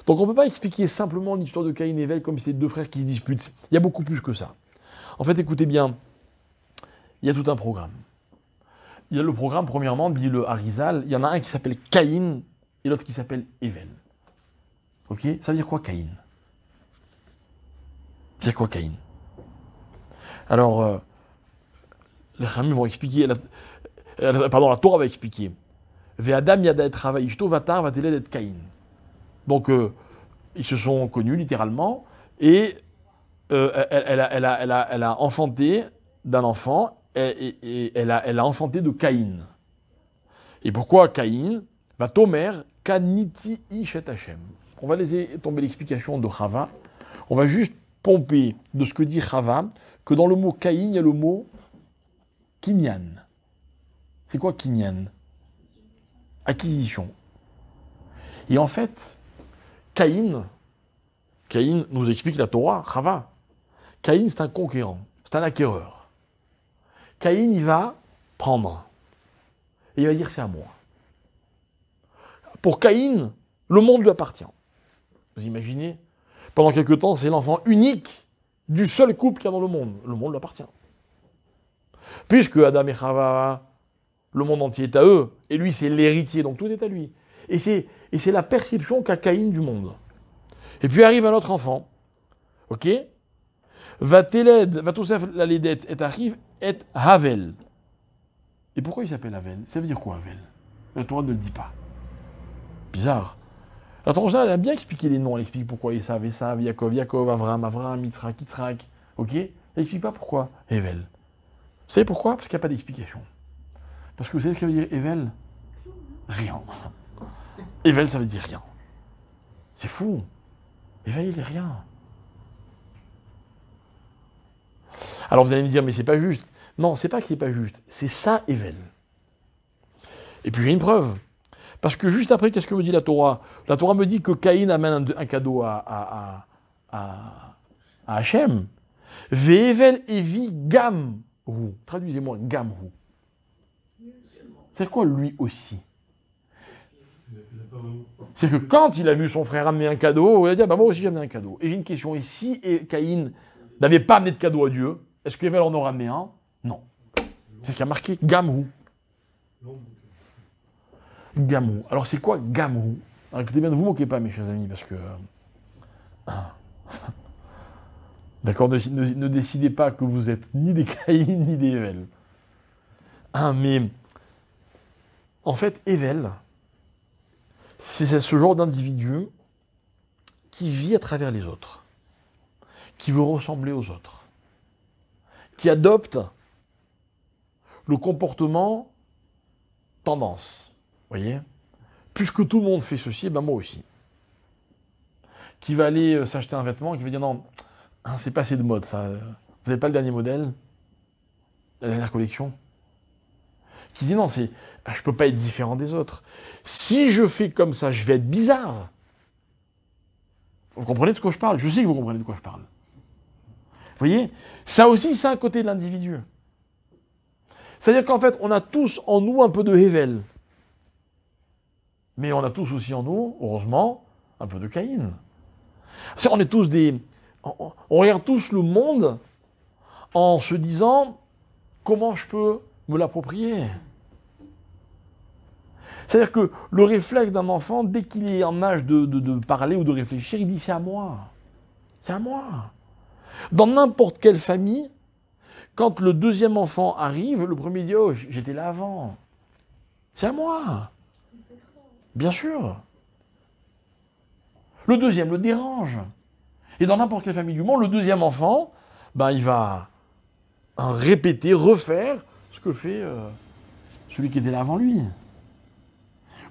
Donc on ne peut pas expliquer simplement l'histoire de Caïn et Hevel comme si c'était deux frères qui se disputent. Il y a beaucoup plus que ça. En fait, écoutez bien, il y a tout un programme. Il y a le programme, premièrement, dit le Harizal, il y en a un qui s'appelle Caïn et l'autre qui s'appelle Hevel. Ok? Ça veut dire quoi Caïn? Ça veut dire quoi Caïn? Alors, les Khamim vont expliquer, la Torah va expliquer. Ve'adam yada et Chava ishto vatar vateled et Caïn. Donc, ils se sont connus littéralement, et elle a enfanté d'un enfant, et elle a enfanté de Caïn. Et pourquoi Caïn? Va Tomer kaniti ishet Hashem. On va laisser tomber l'explication de Chava. On va juste pomper de ce que dit Chava, que dans le mot Caïn, il y a le mot kinyan. C'est quoi kinyan? Acquisition. Et en fait, Caïn nous explique la Torah, Chava. Caïn, c'est un conquérant, c'est un acquéreur. Caïn, il va prendre. Et il va dire, c'est à moi. Pour Caïn, le monde lui appartient. Vous imaginez? Pendant quelque temps, c'est l'enfant unique du seul couple qu'il y a dans le monde. Le monde lui appartient. Puisque Adam et Chava, le monde entier est à eux, et lui, c'est l'héritier, donc tout est à lui. Et c'est la perception qu'a Caïn du monde. Et puis arrive un autre enfant, ok? Va Tosef la Ledet et arrive et Havel. Et pourquoi il s'appelle Havel? Ça veut dire quoi Havel? La Torah ne le dit pas. Bizarre. La Torah elle a bien expliqué les noms, elle explique pourquoi Esav, Yaakov, Avram, Yitzhak, ok? Elle n'explique pas pourquoi Hevel. Vous savez pourquoi? Parce qu'il n'y a pas d'explication. Parce que vous savez ce que ça veut dire Hevel? Rien. Hevel, ça veut dire rien. C'est fou. Hevel, il est rien. Alors vous allez me dire, mais c'est pas juste. Non, c'est pas qu'il n'est pas juste. C'est ça, Hevel. Et puis j'ai une preuve. Parce que juste après, qu'est-ce que me dit la Torah? La Torah me dit que Caïn amène un cadeau à Hachem. Ve'evel evi gamhu. Traduisez-moi, gamhu. C'est quoi lui aussi? C'est que quand il a vu son frère amener un cadeau, il a dit, bah moi aussi j'ai amené un cadeau. Et j'ai une question, et si Caïn n'avait pas amené de cadeau à Dieu, est-ce qu'Evel en aura amené un? Non. C'est ce qui a marqué gamhu. Gamou. Alors c'est quoi Gamou? Écoutez bien, ne vous moquez pas mes chers amis, parce que... D'accord, ne décidez pas que vous êtes ni des Caïn ni des Hevel. Mais en fait, Hevel, c'est ce genre d'individu qui vit à travers les autres, qui veut ressembler aux autres, qui adopte le comportement tendance. Vous voyez? Puisque tout le monde fait ceci, ben moi aussi. Qui va aller s'acheter un vêtement, qui va dire non, c'est pas assez de mode ça. Vous n'avez pas le dernier modèle? La dernière collection? Qui dit non, je peux pas être différent des autres. Si je fais comme ça, je vais être bizarre. Vous comprenez de quoi je parle? Je sais que vous comprenez de quoi je parle. Vous voyez? Ça aussi, c'est un côté de l'individu. C'est-à-dire qu'en fait, on a tous en nous un peu de Hevel. Mais on a tous aussi en nous, heureusement, un peu de Caïn. On est tous on regarde tous le monde en se disant comment je peux me l'approprier. C'est-à-dire que le réflexe d'un enfant, dès qu'il est en âge de parler ou de réfléchir, il dit c'est à moi. C'est à moi. Dans n'importe quelle famille, quand le deuxième enfant arrive, le premier dit oh, j'étais là avant. C'est à moi. Bien sûr. Le deuxième le dérange. Et dans n'importe quelle famille du monde, le deuxième enfant, il va répéter, refaire ce que fait celui qui était là avant lui.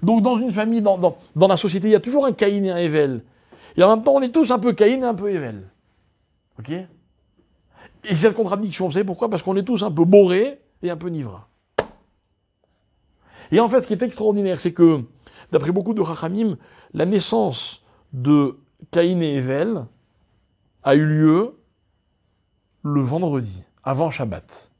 Donc dans une famille, dans la société, il y a toujours un Caïn et un Hevel. Et en même temps, on est tous un peu Caïn et un peu Hevel. Ok? Et cette contradiction, vous savez pourquoi? Parce qu'on est tous un peu bourrés et un peu nivras. Et en fait, ce qui est extraordinaire, c'est que, d'après beaucoup de Chachamim, la naissance de Caïn et Hevel a eu lieu le vendredi, avant Shabbat.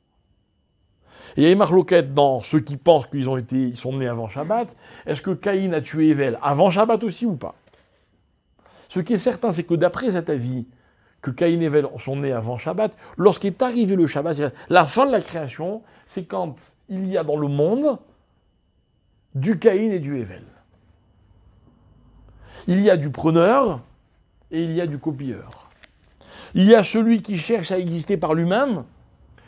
Et il y a une marloquette dans ceux qui pensent ils sont nés avant Shabbat. Est-ce que Caïn a tué Hével avant Shabbat aussi ou pas? Ce qui est certain, c'est que d'après cet avis, que Caïn et Hével sont nés avant Shabbat, lorsqu'est arrivé le Shabbat, c'est la fin de la création, c'est quand il y a dans le monde du Caïn et du Hével. Il y a du preneur et il y a du copieur. Il y a celui qui cherche à exister par lui-même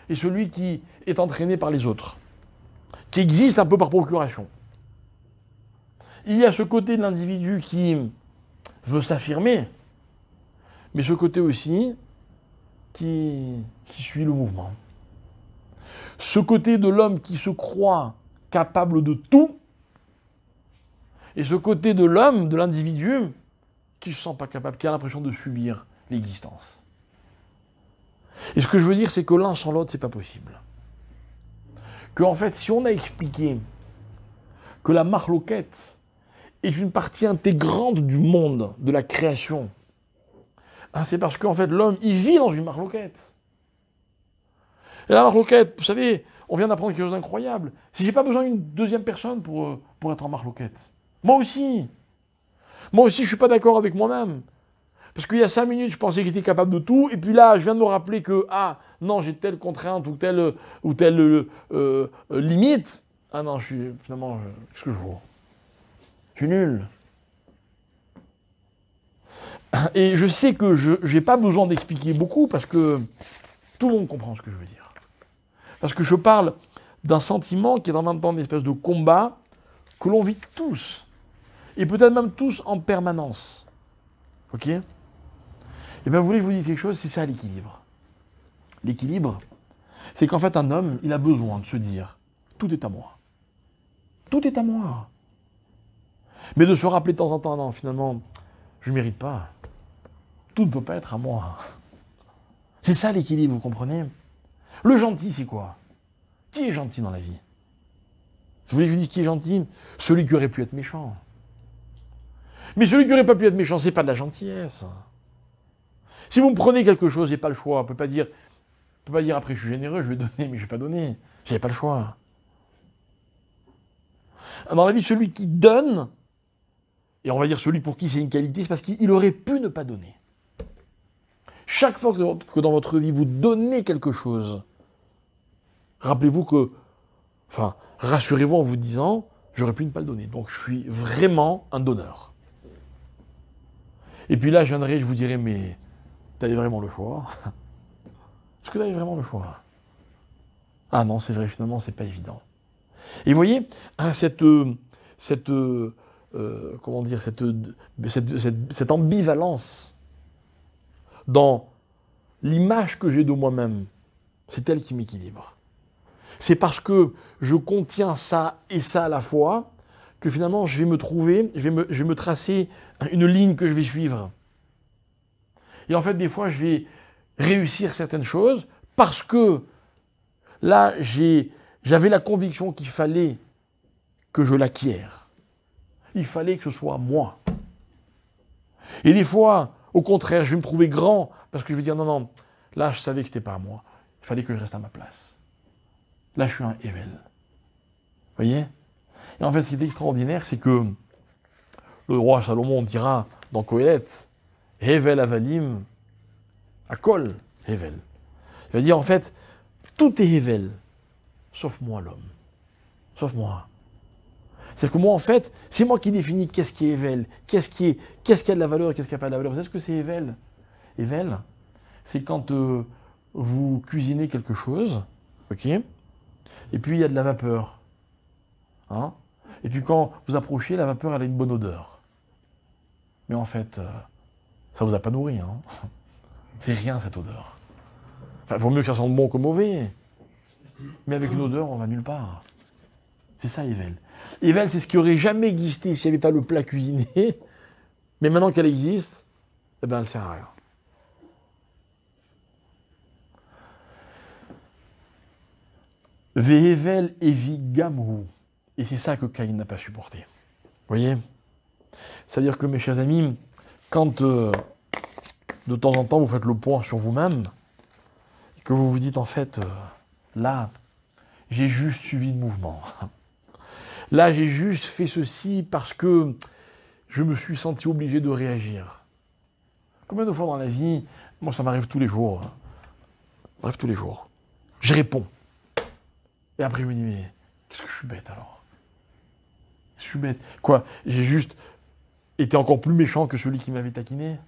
et celui qui est entraîné par les autres, qui existe un peu par procuration. Il y a ce côté de l'individu qui veut s'affirmer, mais ce côté aussi qui suit le mouvement. Ce côté de l'homme qui se croit capable de tout, et ce côté de l'homme, de l'individu, qui ne se sent pas capable, qui a l'impression de subir l'existence. Et ce que je veux dire, c'est que l'un sans l'autre, c'est pas possible. Que en fait, si on a expliqué que la marloquette est une partie intégrante du monde, de la création, c'est parce qu'en fait, l'homme, il vit dans une marloquette. Et la marloquette, vous savez, on vient d'apprendre quelque chose d'incroyable. Si j'ai pas besoin d'une deuxième personne pour être en marloquette. Moi aussi, je suis pas d'accord avec moi-même. Parce qu'il y a 5 minutes, je pensais que j'étais capable de tout, et puis là, je viens de me rappeler que, non, j'ai telle contrainte ou telle limite. Ah non, qu'est-ce que je vaux? Je suis nul. Et je sais que je n'ai pas besoin d'expliquer beaucoup, parce que tout le monde comprend ce que je veux dire. Parce que je parle d'un sentiment qui est en même temps une espèce de combat que l'on vit tous. Et peut-être même tous en permanence. Ok? Et bien, vous voulez que je vous dise quelque chose, c'est ça l'équilibre. L'équilibre, c'est qu'en fait, un homme, il a besoin de se dire, tout est à moi. Tout est à moi. Mais de se rappeler de temps en temps, non, finalement, je ne mérite pas. Tout ne peut pas être à moi. C'est ça l'équilibre, vous comprenez? Le gentil, c'est quoi? Qui est gentil dans la vie? Vous voulez que je vous dise qui est gentil? Celui qui aurait pu être méchant. Mais celui qui n'aurait pas pu être méchant, c'est pas de la gentillesse. Si vous me prenez quelque chose, j'ai pas le choix. On peut pas dire après je suis généreux, je vais donner, mais je vais pas donner. J'avais pas le choix. Dans la vie, celui qui donne, et on va dire celui pour qui c'est une qualité, c'est parce qu'il aurait pu ne pas donner. Chaque fois que dans votre vie, vous donnez quelque chose, rappelez-vous que, rassurez-vous en vous disant, j'aurais pu ne pas le donner. Donc je suis vraiment un donneur. Et puis là, je viendrai, je vous dirai, mais t'avais vraiment le choix? Est-ce que t'avais vraiment le choix? Ah non, c'est vrai, finalement, c'est pas évident. Et vous voyez, cette ambivalence dans l'image que j'ai de moi-même, c'est elle qui m'équilibre. C'est parce que je contiens ça et ça à la fois que finalement je vais me trouver, je vais me tracer une ligne que je vais suivre. Et en fait, des fois, je vais réussir certaines choses parce que là, j'avais la conviction qu'il fallait que je l'acquière. Il fallait que ce soit moi. Et des fois, au contraire, je vais me trouver grand parce que je vais dire non, là, je savais que ce n'était pas à moi. Il fallait que je reste à ma place. Là, je suis un Hével. Vous voyez? Et en fait, ce qui est extraordinaire, c'est que le roi Salomon dira dans Kohelet, Hével avalim, akol Hével. Il va dire en fait, tout est Hével, sauf moi l'homme. Sauf moi. C'est-à-dire que moi, en fait, c'est moi qui définis qu'est-ce qui est Hével, qu'est-ce qui a de la valeur et qu'est-ce qui n'a pas de la valeur. Vous savez ce que c'est Hével? Hével, c'est quand vous cuisinez quelque chose, ok? Et puis il y a de la vapeur. Hein? Et puis quand vous approchez, la vapeur, elle a une bonne odeur. Mais en fait, ça ne vous a pas nourri. Hein? C'est rien, cette odeur. Enfin, il vaut mieux que ça sente bon que mauvais. Mais avec une odeur, on va nulle part. C'est ça, Hével. Hével, c'est ce qui n'aurait jamais existé s'il n'y avait pas le plat cuisiné. Mais maintenant qu'elle existe, eh ben, elle ne sert à rien. Vehevel evi gamhu. Et c'est ça que Caïn n'a pas supporté. Vous voyez? C'est-à-dire que, mes chers amis, quand de temps en temps vous faites le point sur vous-même, et que vous vous dites en fait, là, j'ai juste suivi le mouvement. Là, j'ai juste fait ceci parce que je me suis senti obligé de réagir. Combien de fois dans la vie, moi ça m'arrive tous les jours. Bref, tous les jours. Je réponds. Et après, je me dis, mais qu'est-ce que je suis bête alors? Je suis bête. Quoi? J'ai juste été encore plus méchant que celui qui m'avait taquiné?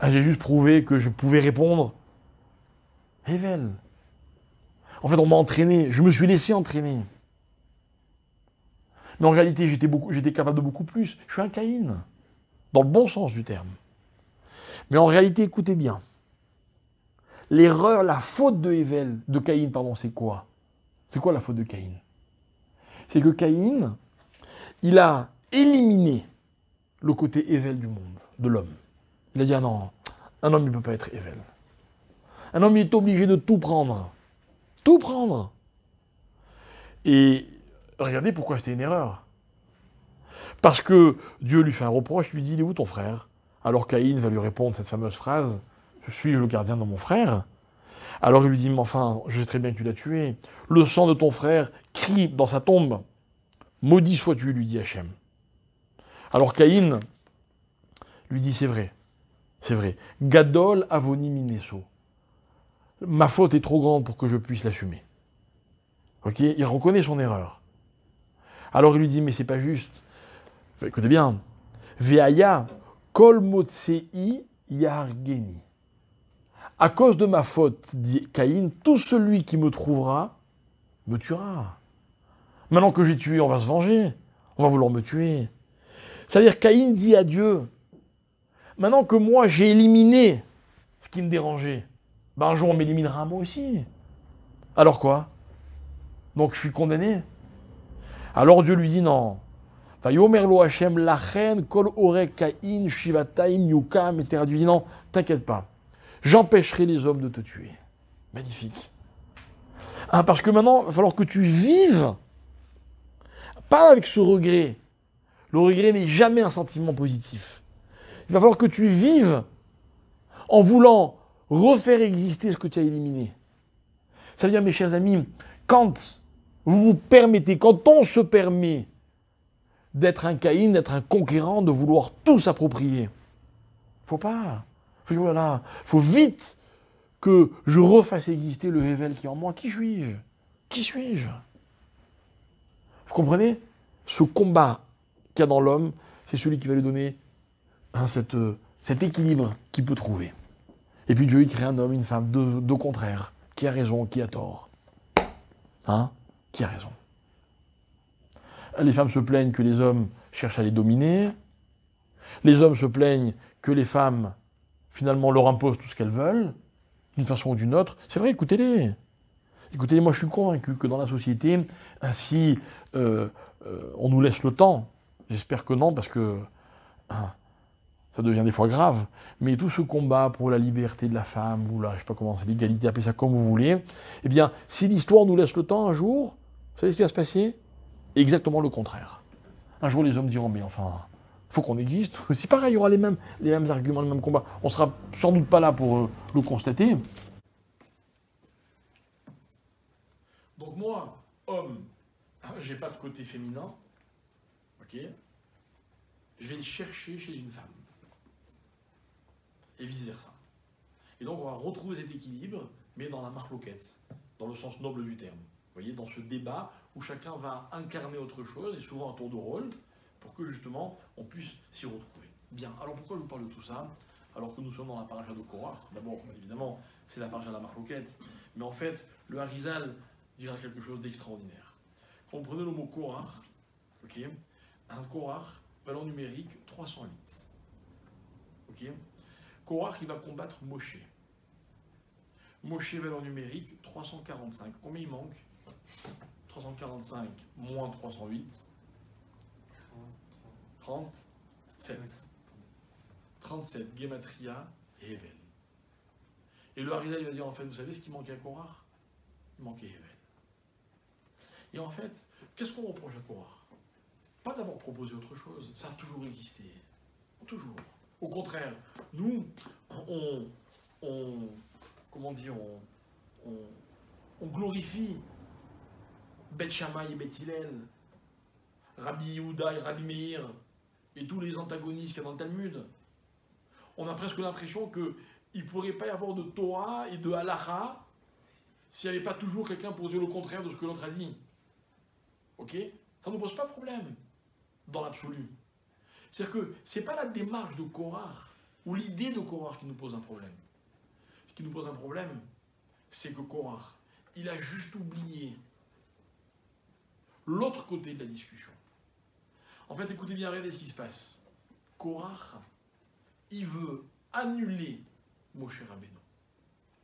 J'ai juste prouvé que je pouvais répondre. Evel. En fait, on m'a entraîné. Je me suis laissé entraîner. Mais en réalité, j'étais capable de beaucoup plus. Je suis un Caïn. Dans le bon sens du terme. Mais en réalité, écoutez bien. L'erreur, la faute de Caïn, c'est quoi? C'est quoi la faute de Caïn? C'est que Caïn, il a éliminé le côté Evel du monde, de l'homme. Il a dit, ah non, un homme, il ne peut pas être Evel. Un homme, il est obligé de tout prendre. Tout prendre. Et regardez pourquoi c'était une erreur. Parce que Dieu lui fait un reproche, lui dit, il est où ton frère? Alors Caïn va lui répondre cette fameuse phrase, je suis le gardien de mon frère. Alors il lui dit, mais enfin, je sais très bien que tu l'as tué. Le sang de ton frère crie dans sa tombe. Maudit sois-tu, lui dit Hachem. Alors Caïn lui dit, c'est vrai. Gadol avoni mineso. Ma faute est trop grande pour que je puisse l'assumer. Ok? Il reconnaît son erreur. Alors il lui dit, mais c'est pas juste. Enfin, écoutez bien. Veaya kol motsei yargeni. À cause de ma faute, dit Caïn, tout celui qui me trouvera me tuera. Maintenant que j'ai tué, on va se venger. On va vouloir me tuer. C'est-à-dire Caïn dit à Dieu, maintenant que moi j'ai éliminé ce qui me dérangeait, ben un jour on m'éliminera moi aussi. Alors quoi? Donc je suis condamné. Alors Dieu lui dit non. Vayomerlo Hashem lachen kol ore Caïn shivataim yukam, etc. Dieu dit non, t'inquiète pas. J'empêcherai les hommes de te tuer. Magnifique. Parce que maintenant, il va falloir que tu vives, pas avec ce regret. Le regret n'est jamais un sentiment positif. Il va falloir que tu vives en voulant refaire exister ce que tu as éliminé. Ça veut dire, mes chers amis, quand vous vous permettez, quand on se permet d'être un Caïn, d'être un conquérant, de vouloir tout s'approprier, faut pas. Oh là là, faut vite que je refasse exister le Hevel qui est en moi. Qui suis-je? Qui suis-je? Vous comprenez? Ce combat qu'il y a dans l'homme, c'est celui qui va lui donner cet équilibre qu'il peut trouver. Et puis Dieu, il crée un homme, une femme, deux contraires. Qui a raison, qui a tort? Qui a raison? Les femmes se plaignent que les hommes cherchent à les dominer. Les hommes se plaignent que les femmes finalement leur imposent tout ce qu'elles veulent, d'une façon ou d'une autre. C'est vrai, écoutez-les. Écoutez-les, moi je suis convaincu que dans la société, ainsi on nous laisse le temps. J'espère que non, parce que ça devient des fois grave. Mais tout ce combat pour la liberté de la femme, ou je sais pas comment, l'égalité, appelez ça comme vous voulez, eh bien, si l'histoire nous laisse le temps un jour, vous savez ce qui va se passer? Exactement le contraire. Un jour les hommes diront, mais enfin, faut qu'on existe. C'est pareil, il y aura les mêmes arguments, les mêmes combats. On sera sans doute pas là pour le constater. Donc moi, homme, j'ai pas de côté féminin, ok? Je vais le chercher chez une femme. Et vice-versa. Et donc on va retrouver cet équilibre, mais dans la marloquette, dans le sens noble du terme. Vous voyez, dans ce débat où chacun va incarner autre chose, et souvent un tour de rôle, pour que justement on puisse s'y retrouver. Bien, alors pourquoi je vous parle de tout ça, alors que nous sommes dans la paracha de Korach? D'abord, évidemment, c'est la paracha de la marloquette, mais en fait, le Harizal dira quelque chose d'extraordinaire. Quand vous prenez le mot Korach, ok, un Korach, valeur numérique 308. Ok, Korach, il va combattre Moshe. Moshe, valeur numérique 345. Combien il manque? 345 moins 308. 37. 37, Gematria et Hevel. Et le Harizal, il va dire, en fait, vous savez ce qui manquait à Korach? Il manquait Hevel. Et en fait, qu'est-ce qu'on reproche à Korach? Pas d'avoir proposé autre chose, ça a toujours existé. Toujours. Au contraire, nous, on glorifie Beth Shammai et Beth Hillel, Rabbi Yehuda et Rabbi Meir, et tous les antagonistes qu'il y a dans le Talmud. On a presque l'impression qu'il ne pourrait pas y avoir de Torah et de Halacha s'il n'y avait pas toujours quelqu'un pour dire le contraire de ce que l'autre a dit. Ok? Ça ne nous pose pas de problème, dans l'absolu. C'est-à-dire que ce n'est pas la démarche de Korach, ou l'idée de Korach qui nous pose un problème. Ce qui nous pose un problème, c'est que Korach, il a juste oublié l'autre côté de la discussion. En fait, écoutez bien, regardez ce qui se passe. Korach, il veut annuler Moshe Rabbeinu. Vous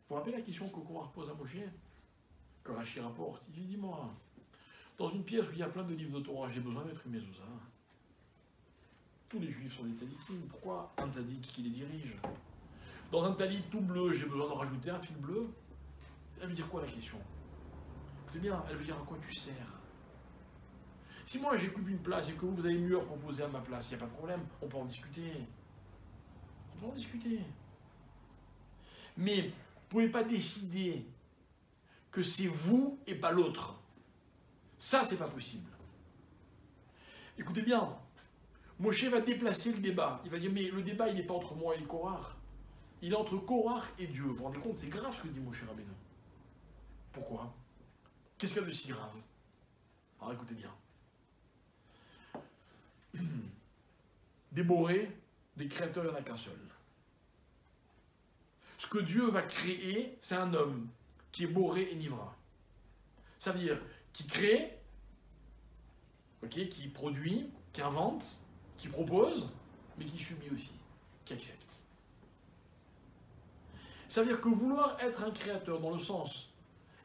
vous rappelez la question que Korach pose à Moshe? Que Rashi rapporte. Il dit, dis-moi, dans une pièce où il y a plein de livres de Torah, j'ai besoin d'être une mezouza. Tous les juifs sont des tzadikim. Pourquoi un tzadik qui les dirige? Dans un talit tout bleu, j'ai besoin de rajouter un fil bleu. Elle veut dire quoi la question? Écoutez bien, elle veut dire à quoi tu sers. Si moi j'occupe une place et que vous avez mieux à proposer à ma place, il n'y a pas de problème, on peut en discuter. On peut en discuter. Mais vous ne pouvez pas décider que c'est vous et pas l'autre. Ça, c'est pas possible. Écoutez bien, Moshe va déplacer le débat. Il va dire, mais le débat, il n'est pas entre moi et Korach. Il est entre Korach et Dieu. Vous vous rendez compte, c'est grave ce que dit Moshe Rabbeinu. Pourquoi? Qu'est-ce qu'il y a de si grave? Alors écoutez bien. Des borés, des créateurs, il n'y en a qu'un seul. Ce que Dieu va créer, c'est un homme qui est boré et nivra. Ça veut dire qui crée, okay, qui produit, qui invente, qui propose, mais qui subit aussi, qui accepte. Ça veut dire que vouloir être un créateur dans le sens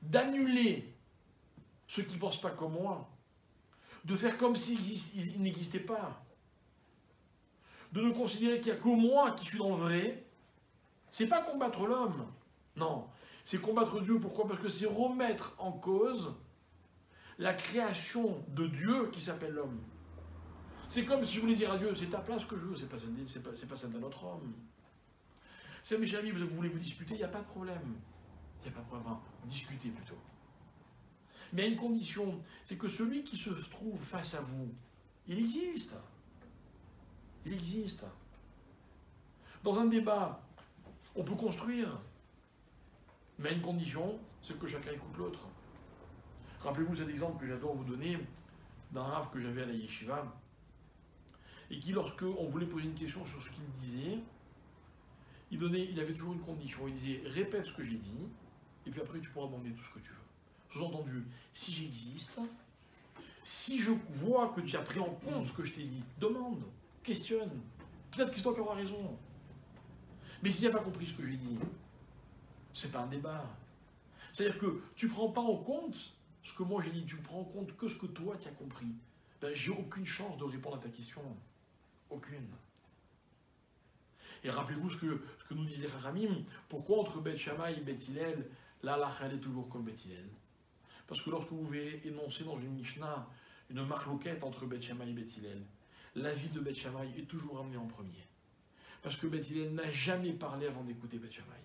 d'annuler ceux qui ne pensent pas comme moi, de faire comme s'ils n'existaient pas, de ne considérer qu'il n'y a que moi qui suis dans le vrai, c'est pas combattre l'homme, non, c'est combattre Dieu. Pourquoi? Parce que c'est remettre en cause la création de Dieu qui s'appelle l'homme. C'est comme si je voulais dire à Dieu, c'est ta place que je veux, c'est pas celle d'un autre homme. C'est mes amis, vous voulez vous disputer, il n'y a pas de problème. Il n'y a pas de problème, enfin, discutez plutôt. Mais à une condition, c'est que celui qui se trouve face à vous, il existe. Il existe. Dans un débat, on peut construire. Mais à une condition, c'est que chacun écoute l'autre. Rappelez-vous cet exemple que j'adore vous donner d'un rav que j'avais à la yeshiva, et qui, lorsque on voulait poser une question sur ce qu'il disait, il avait toujours une condition. Il disait, répète ce que j'ai dit, et puis après tu pourras demander tout ce que tu veux. Sous-entendu, si j'existe, si je vois que tu as pris en compte ce que je t'ai dit, demande, questionne. Peut-être que c'est toi qui auras raison. Mais si tu n'as pas compris ce que j'ai dit, c'est pas un débat. C'est-à-dire que tu ne prends pas en compte ce que moi j'ai dit, tu prends en compte que ce que toi tu as compris. Ben, j'ai aucune chance de répondre à ta question. Aucune. Et rappelez-vous ce que nous disait Ramim, pourquoi entre Beth Shammai et Beth Hillel, la halacha est toujours comme Beth Hillel? Parce que lorsque vous verrez énoncer dans une Mishnah une marloquette entre Beth Shammai et Beth Hillel, l'avis de Beth Shammai est toujours amené en premier. Parce que Beth Hillel n'a jamais parlé avant d'écouter Beth Shammai.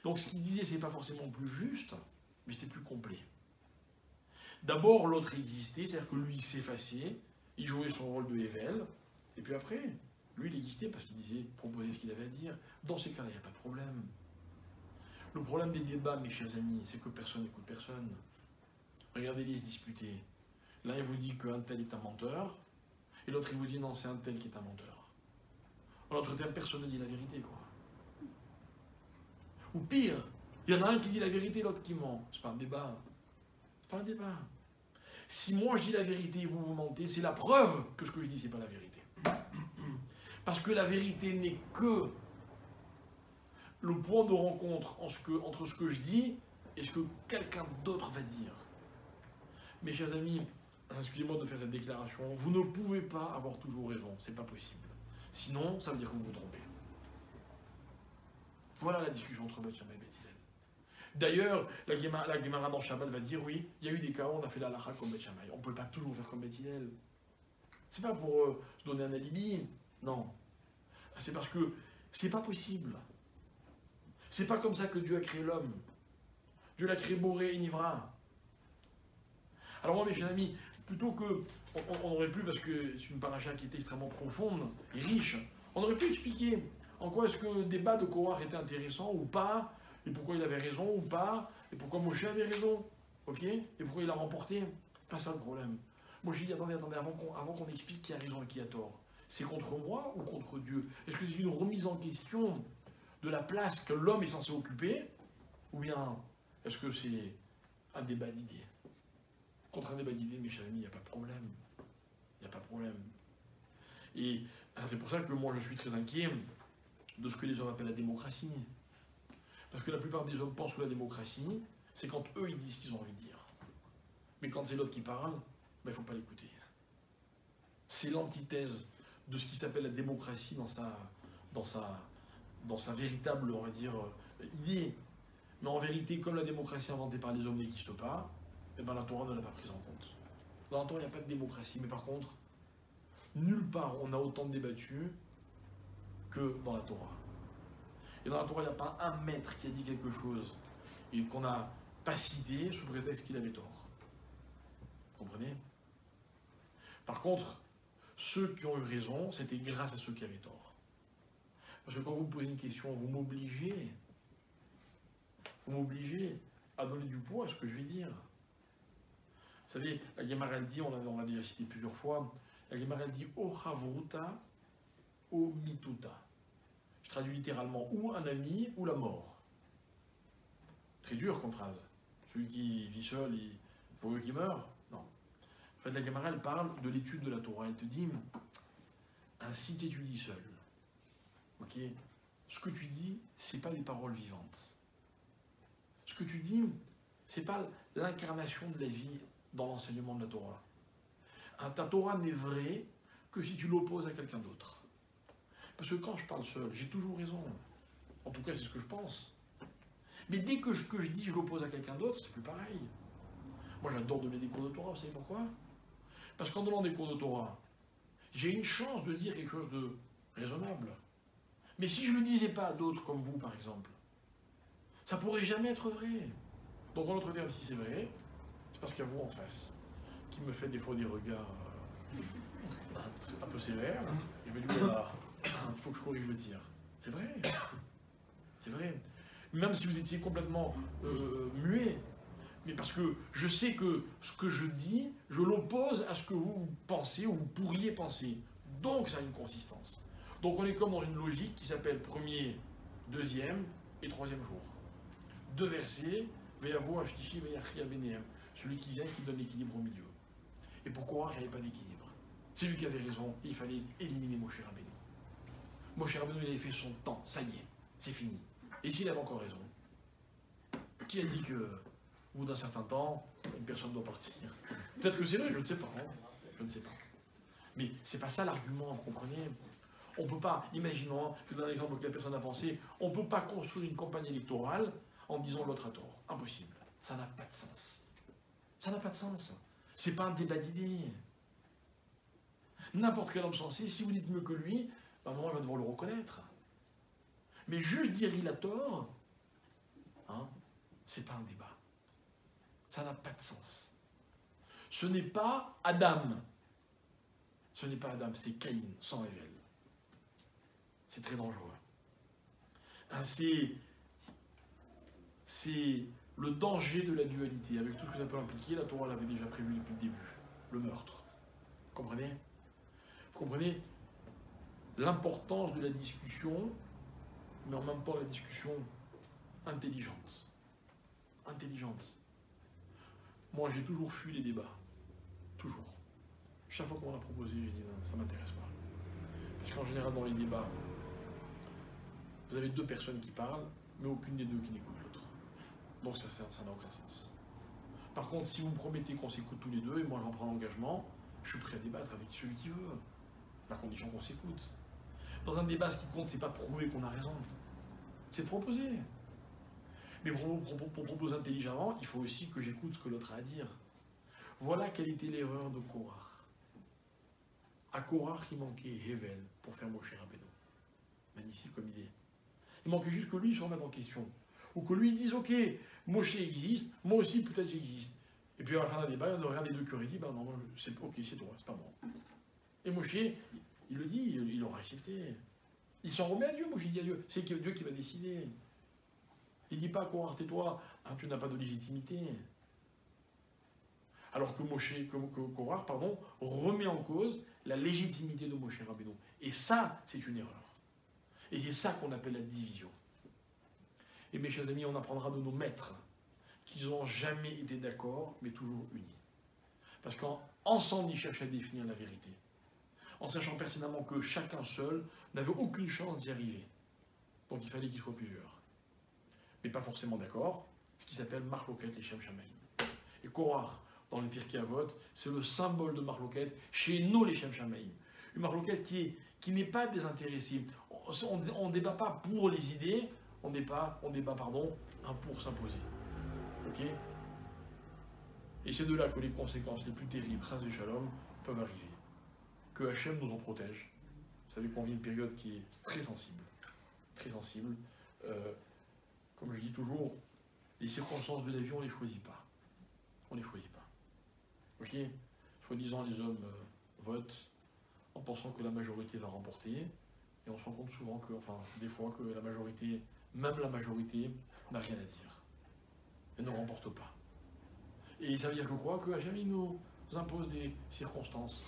Donc ce qu'il disait, c'est pas forcément plus juste, mais c'était plus complet. D'abord, l'autre existait, c'est-à-dire que lui s'effaçait, il jouait son rôle de Hével, et puis après, lui, il existait parce qu'il disait, proposait ce qu'il avait à dire. Dans ces cas-là, il n'y a pas de problème. Le problème des débats, mes chers amis, c'est que personne n'écoute personne. Regardez-les se disputer. L'un, il vous dit qu'un tel est un menteur, et l'autre, il vous dit non, c'est un tel qui est un menteur. En l'autre terme, personne ne dit la vérité, quoi. Ou pire, il y en a un qui dit la vérité, l'autre qui ment. C'est pas un débat. C'est pas un débat. Si moi je dis la vérité et vous mentez, c'est la preuve que ce que je dis, c'est pas la vérité. Parce que la vérité n'est que le point de rencontre entre ce que je dis et ce que quelqu'un d'autre va dire. Mes chers amis, excusez-moi de faire cette déclaration, vous ne pouvez pas avoir toujours raison, c'est pas possible. Sinon, ça veut dire que vous vous trompez. Voilà la discussion entre Beth Shammai et Beth Hillel. D'ailleurs, la Gemara dans Shabbat va dire, oui, il y a eu des cas où on a fait la halacha comme Beth Shammai. On ne peut pas toujours faire comme Beth Hillel. C'est pas pour se donner un alibi, non. C'est parce que c'est pas possible. C'est pas comme ça que Dieu a créé l'homme. Dieu l'a créé Boré et Nivra. Alors moi, mes chers amis, plutôt que... On aurait pu, parce que c'est une paracha qui était extrêmement profonde et riche, on aurait pu expliquer en quoi est-ce que le débat de Korach était intéressant ou pas, et pourquoi il avait raison ou pas, et pourquoi Moshe avait raison, ok? Et pourquoi il a remporté. Pas ça le problème. Moi je dis, attendez, avant qu'on explique qui a raison et qui a tort, c'est contre moi ou contre Dieu? Est-ce que c'est une remise en question de la place que l'homme est censé occuper, ou bien est-ce que c'est un débat d'idées? Contre un débat d'idées, mes chers amis, il n'y a pas de problème. Il n'y a pas de problème. Et c'est pour ça que moi je suis très inquiet de ce que les hommes appellent la démocratie. Parce que la plupart des hommes pensent que la démocratie, c'est quand eux ils disent ce qu'ils ont envie de dire. Mais quand c'est l'autre qui parle, ben, il ne faut pas l'écouter. C'est l'antithèse de ce qui s'appelle la démocratie dans sa véritable, on va dire, idée. Mais en vérité, comme la démocratie inventée par les hommes n'existe pas, eh ben, la Torah ne l'a pas prise en compte. Dans la Torah, il n'y a pas de démocratie, mais par contre, nulle part on a autant débattu que dans la Torah. Et dans la Torah, il n'y a pas un maître qui a dit quelque chose et qu'on n'a pas cité sous prétexte qu'il avait tort. Vous comprenez? Par contre, ceux qui ont eu raison, c'était grâce à ceux qui avaient tort. Parce que quand vous me posez une question, vous m'obligez à donner du poids à ce que je vais dire. Vous savez, la Gemara elle dit, on l'a déjà cité plusieurs fois, la Gemara elle dit « O chavruta, o mituta ». Je traduis littéralement « ou un ami, ou la mort ». Très dur comme phrase. Celui qui vit seul, il faut mieux qu'il meure. Non. En fait, la Gemara elle parle de l'étude de la Torah. Elle te dit « ainsi t'étudies seul ». Ok? Ce que tu dis, c'est pas les paroles vivantes. Ce que tu dis, c'est pas l'incarnation de la vie dans l'enseignement de la Torah. Ta Torah n'est vraie que si tu l'opposes à quelqu'un d'autre. Parce que quand je parle seul, j'ai toujours raison. En tout cas, c'est ce que je pense. Mais dès que je dis je l'oppose à quelqu'un d'autre, c'est plus pareil. Moi, j'adore donner des cours de Torah, vous savez pourquoi? Parce qu'en donnant des cours de Torah, j'ai une chance de dire quelque chose de raisonnable. Mais si je ne le disais pas à d'autres comme vous, par exemple, ça pourrait jamais être vrai. Donc, en d'autres termes, si c'est vrai, c'est parce qu'il y a vous en face, qui me fait des fois des regards un peu sévères, et je me dis, voilà, il faut que je corrige le tir. C'est vrai. C'est vrai. Même si vous étiez complètement muet, mais parce que je sais que ce que je dis, je l'oppose à ce que vous pensez ou vous pourriez penser. Donc, ça a une consistance. Donc, on est comme dans une logique qui s'appelle premier, deuxième et troisième jour. Deux versets, Ve'yavo Ashtishi Ve'yachia Benehem. Celui qui vient, qui donne l'équilibre au milieu. Et pour Korach, il n'y avait pas d'équilibre. C'est lui qui avait raison, et il fallait éliminer Moshe Rabbeinu. Moshe Rabbeinu, il avait fait son temps, ça y est, c'est fini. Et s'il avait encore raison, qui a dit que, au bout d'un certain temps, une personne doit partir? Peut-être que c'est vrai, je ne sais pas. Hein. Je ne sais pas. Mais c'est pas ça l'argument, vous comprenez? On ne peut pas, imaginons, je donne un exemple que la personne a pensé, on ne peut pas construire une campagne électorale en disant l'autre a tort. Impossible. Ça n'a pas de sens. Ça n'a pas de sens. C'est pas un débat d'idées. N'importe quel homme sensé, si vous dites mieux que lui, à un moment, il va devoir le reconnaître. Mais juste dire il a tort, hein, c'est pas un débat. Ça n'a pas de sens. Ce n'est pas Adam. Ce n'est pas Adam, c'est Caïn, sans révèle. C'est très dangereux. Hein, c'est le danger de la dualité. Avec tout ce que ça peut impliquer, la Torah l'avait déjà prévu depuis le début. Le meurtre. Vous comprenez? Vous comprenez l'importance de la discussion, mais en même temps la discussion intelligente. Intelligente. Moi, j'ai toujours fui les débats. Toujours. Chaque fois qu'on m'a proposé, j'ai dit non, ça ne m'intéresse pas. Parce qu'en général, dans les débats, vous avez deux personnes qui parlent, mais aucune des deux qui n'écoute l'autre. Donc ça n'a aucun sens. Par contre, si vous me promettez qu'on s'écoute tous les deux, et moi j'en prends l'engagement, je suis prêt à débattre avec celui qui veut. La condition qu'on s'écoute. Dans un débat, ce qui compte, c'est pas prouver qu'on a raison. C'est de proposer. Mais pour proposer intelligemment, il faut aussi que j'écoute ce que l'autre a à dire. Voilà quelle était l'erreur de Korach. À Korach, il manquait Hevel pour faire Moshe Rabbeinu. Magnifique comme idée. Il manquait juste que lui se remette en question. ou que lui dise, ok, Moshe existe, moi aussi peut-être j'existe. Et puis à la fin d'un débat, il y en aurait un des deux qui aurait dit, bah non, c'est ok, c'est toi, c'est pas moi. Et Moshe, il le dit, il aura accepté. Il s'en remet à Dieu, Moshe dit à Dieu, c'est Dieu qui va décider. Il ne dit pas, Korah, tais-toi, hein, tu n'as pas de légitimité. Alors que Korah, remet en cause la légitimité de Moshe Rabbeinu. Et ça, c'est une erreur. Et c'est ça qu'on appelle la division. Et mes chers amis, on apprendra de nos maîtres qu'ils n'ont jamais été d'accord, mais toujours unis. Parce qu'ensemble, ils cherchent à définir la vérité. En sachant pertinemment que chacun seul n'avait aucune chance d'y arriver. Donc il fallait qu'ils soient plusieurs. Mais pas forcément d'accord, ce qui s'appelle Marloket et Shem Shamaim. Et Korah, dans les Pirkei Avot, c'est le symbole de Marloket chez nous les Shem Shamaim. Une Marloket qui n'est pas désintéressée. On ne débat pas pour les idées, on débat pour s'imposer. Ok? Et c'est de là que les conséquences les plus terribles, Chas et Shalom, peuvent arriver. Que Hachem nous en protège. Vous savez qu'on vit une période qui est très sensible. Très sensible. Comme je dis toujours, les circonstances de la vie, on ne les choisit pas. On ne les choisit pas. Ok? Soi-disant, les hommes votent en pensant que la majorité va remporter. Et on se rend compte souvent que, des fois, que la majorité, même la majorité, n'a rien à dire. Elle ne remporte pas. Et ça veut dire que quoi? Que Hachem nous impose des circonstances.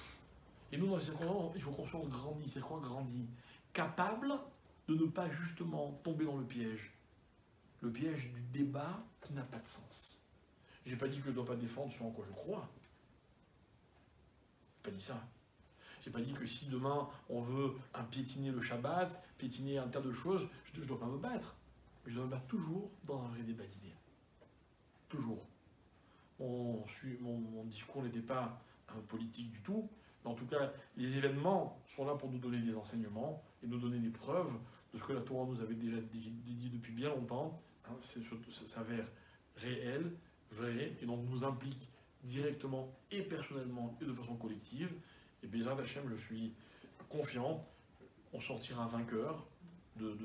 Et nous, dans ces circonstances, il faut qu'on soit grandi. C'est quoi grandi? Capable de ne pas justement tomber dans le piège. Le piège du débat qui n'a pas de sens. Je n'ai pas dit que je ne dois pas défendre ce en quoi je crois. Je n'ai pas dit ça. Je n'ai pas dit que si demain on veut piétiner le Shabbat, piétiner un tas de choses, je ne dois pas me battre. Mais je dois me battre toujours dans un vrai débat d'idées. Toujours. Mon discours n'était pas politique du tout, mais en tout cas, les événements sont là pour nous donner des enseignements et nous donner des preuves de ce que la Torah nous avait déjà dit depuis bien longtemps. Hein, ça s'avère réel, vrai, et donc nous implique directement et personnellement et de façon collective. Et Bézard Hachem, je suis confiant, on sortira vainqueur de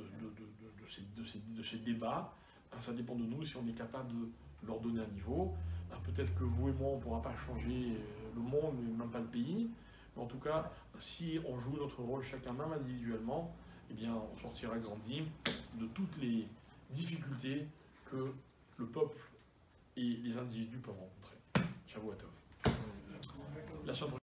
ces débats. Hein, ça dépend de nous si on est capable de leur donner un niveau. Hein, peut-être que vous et moi, on ne pourra pas changer le monde, mais même pas le pays. Mais en tout cas, si on joue notre rôle chacun même individuellement, eh bien, on sortira grandi de toutes les difficultés que le peuple et les individus peuvent rencontrer. Shavuot Tov. La semaine prochaine.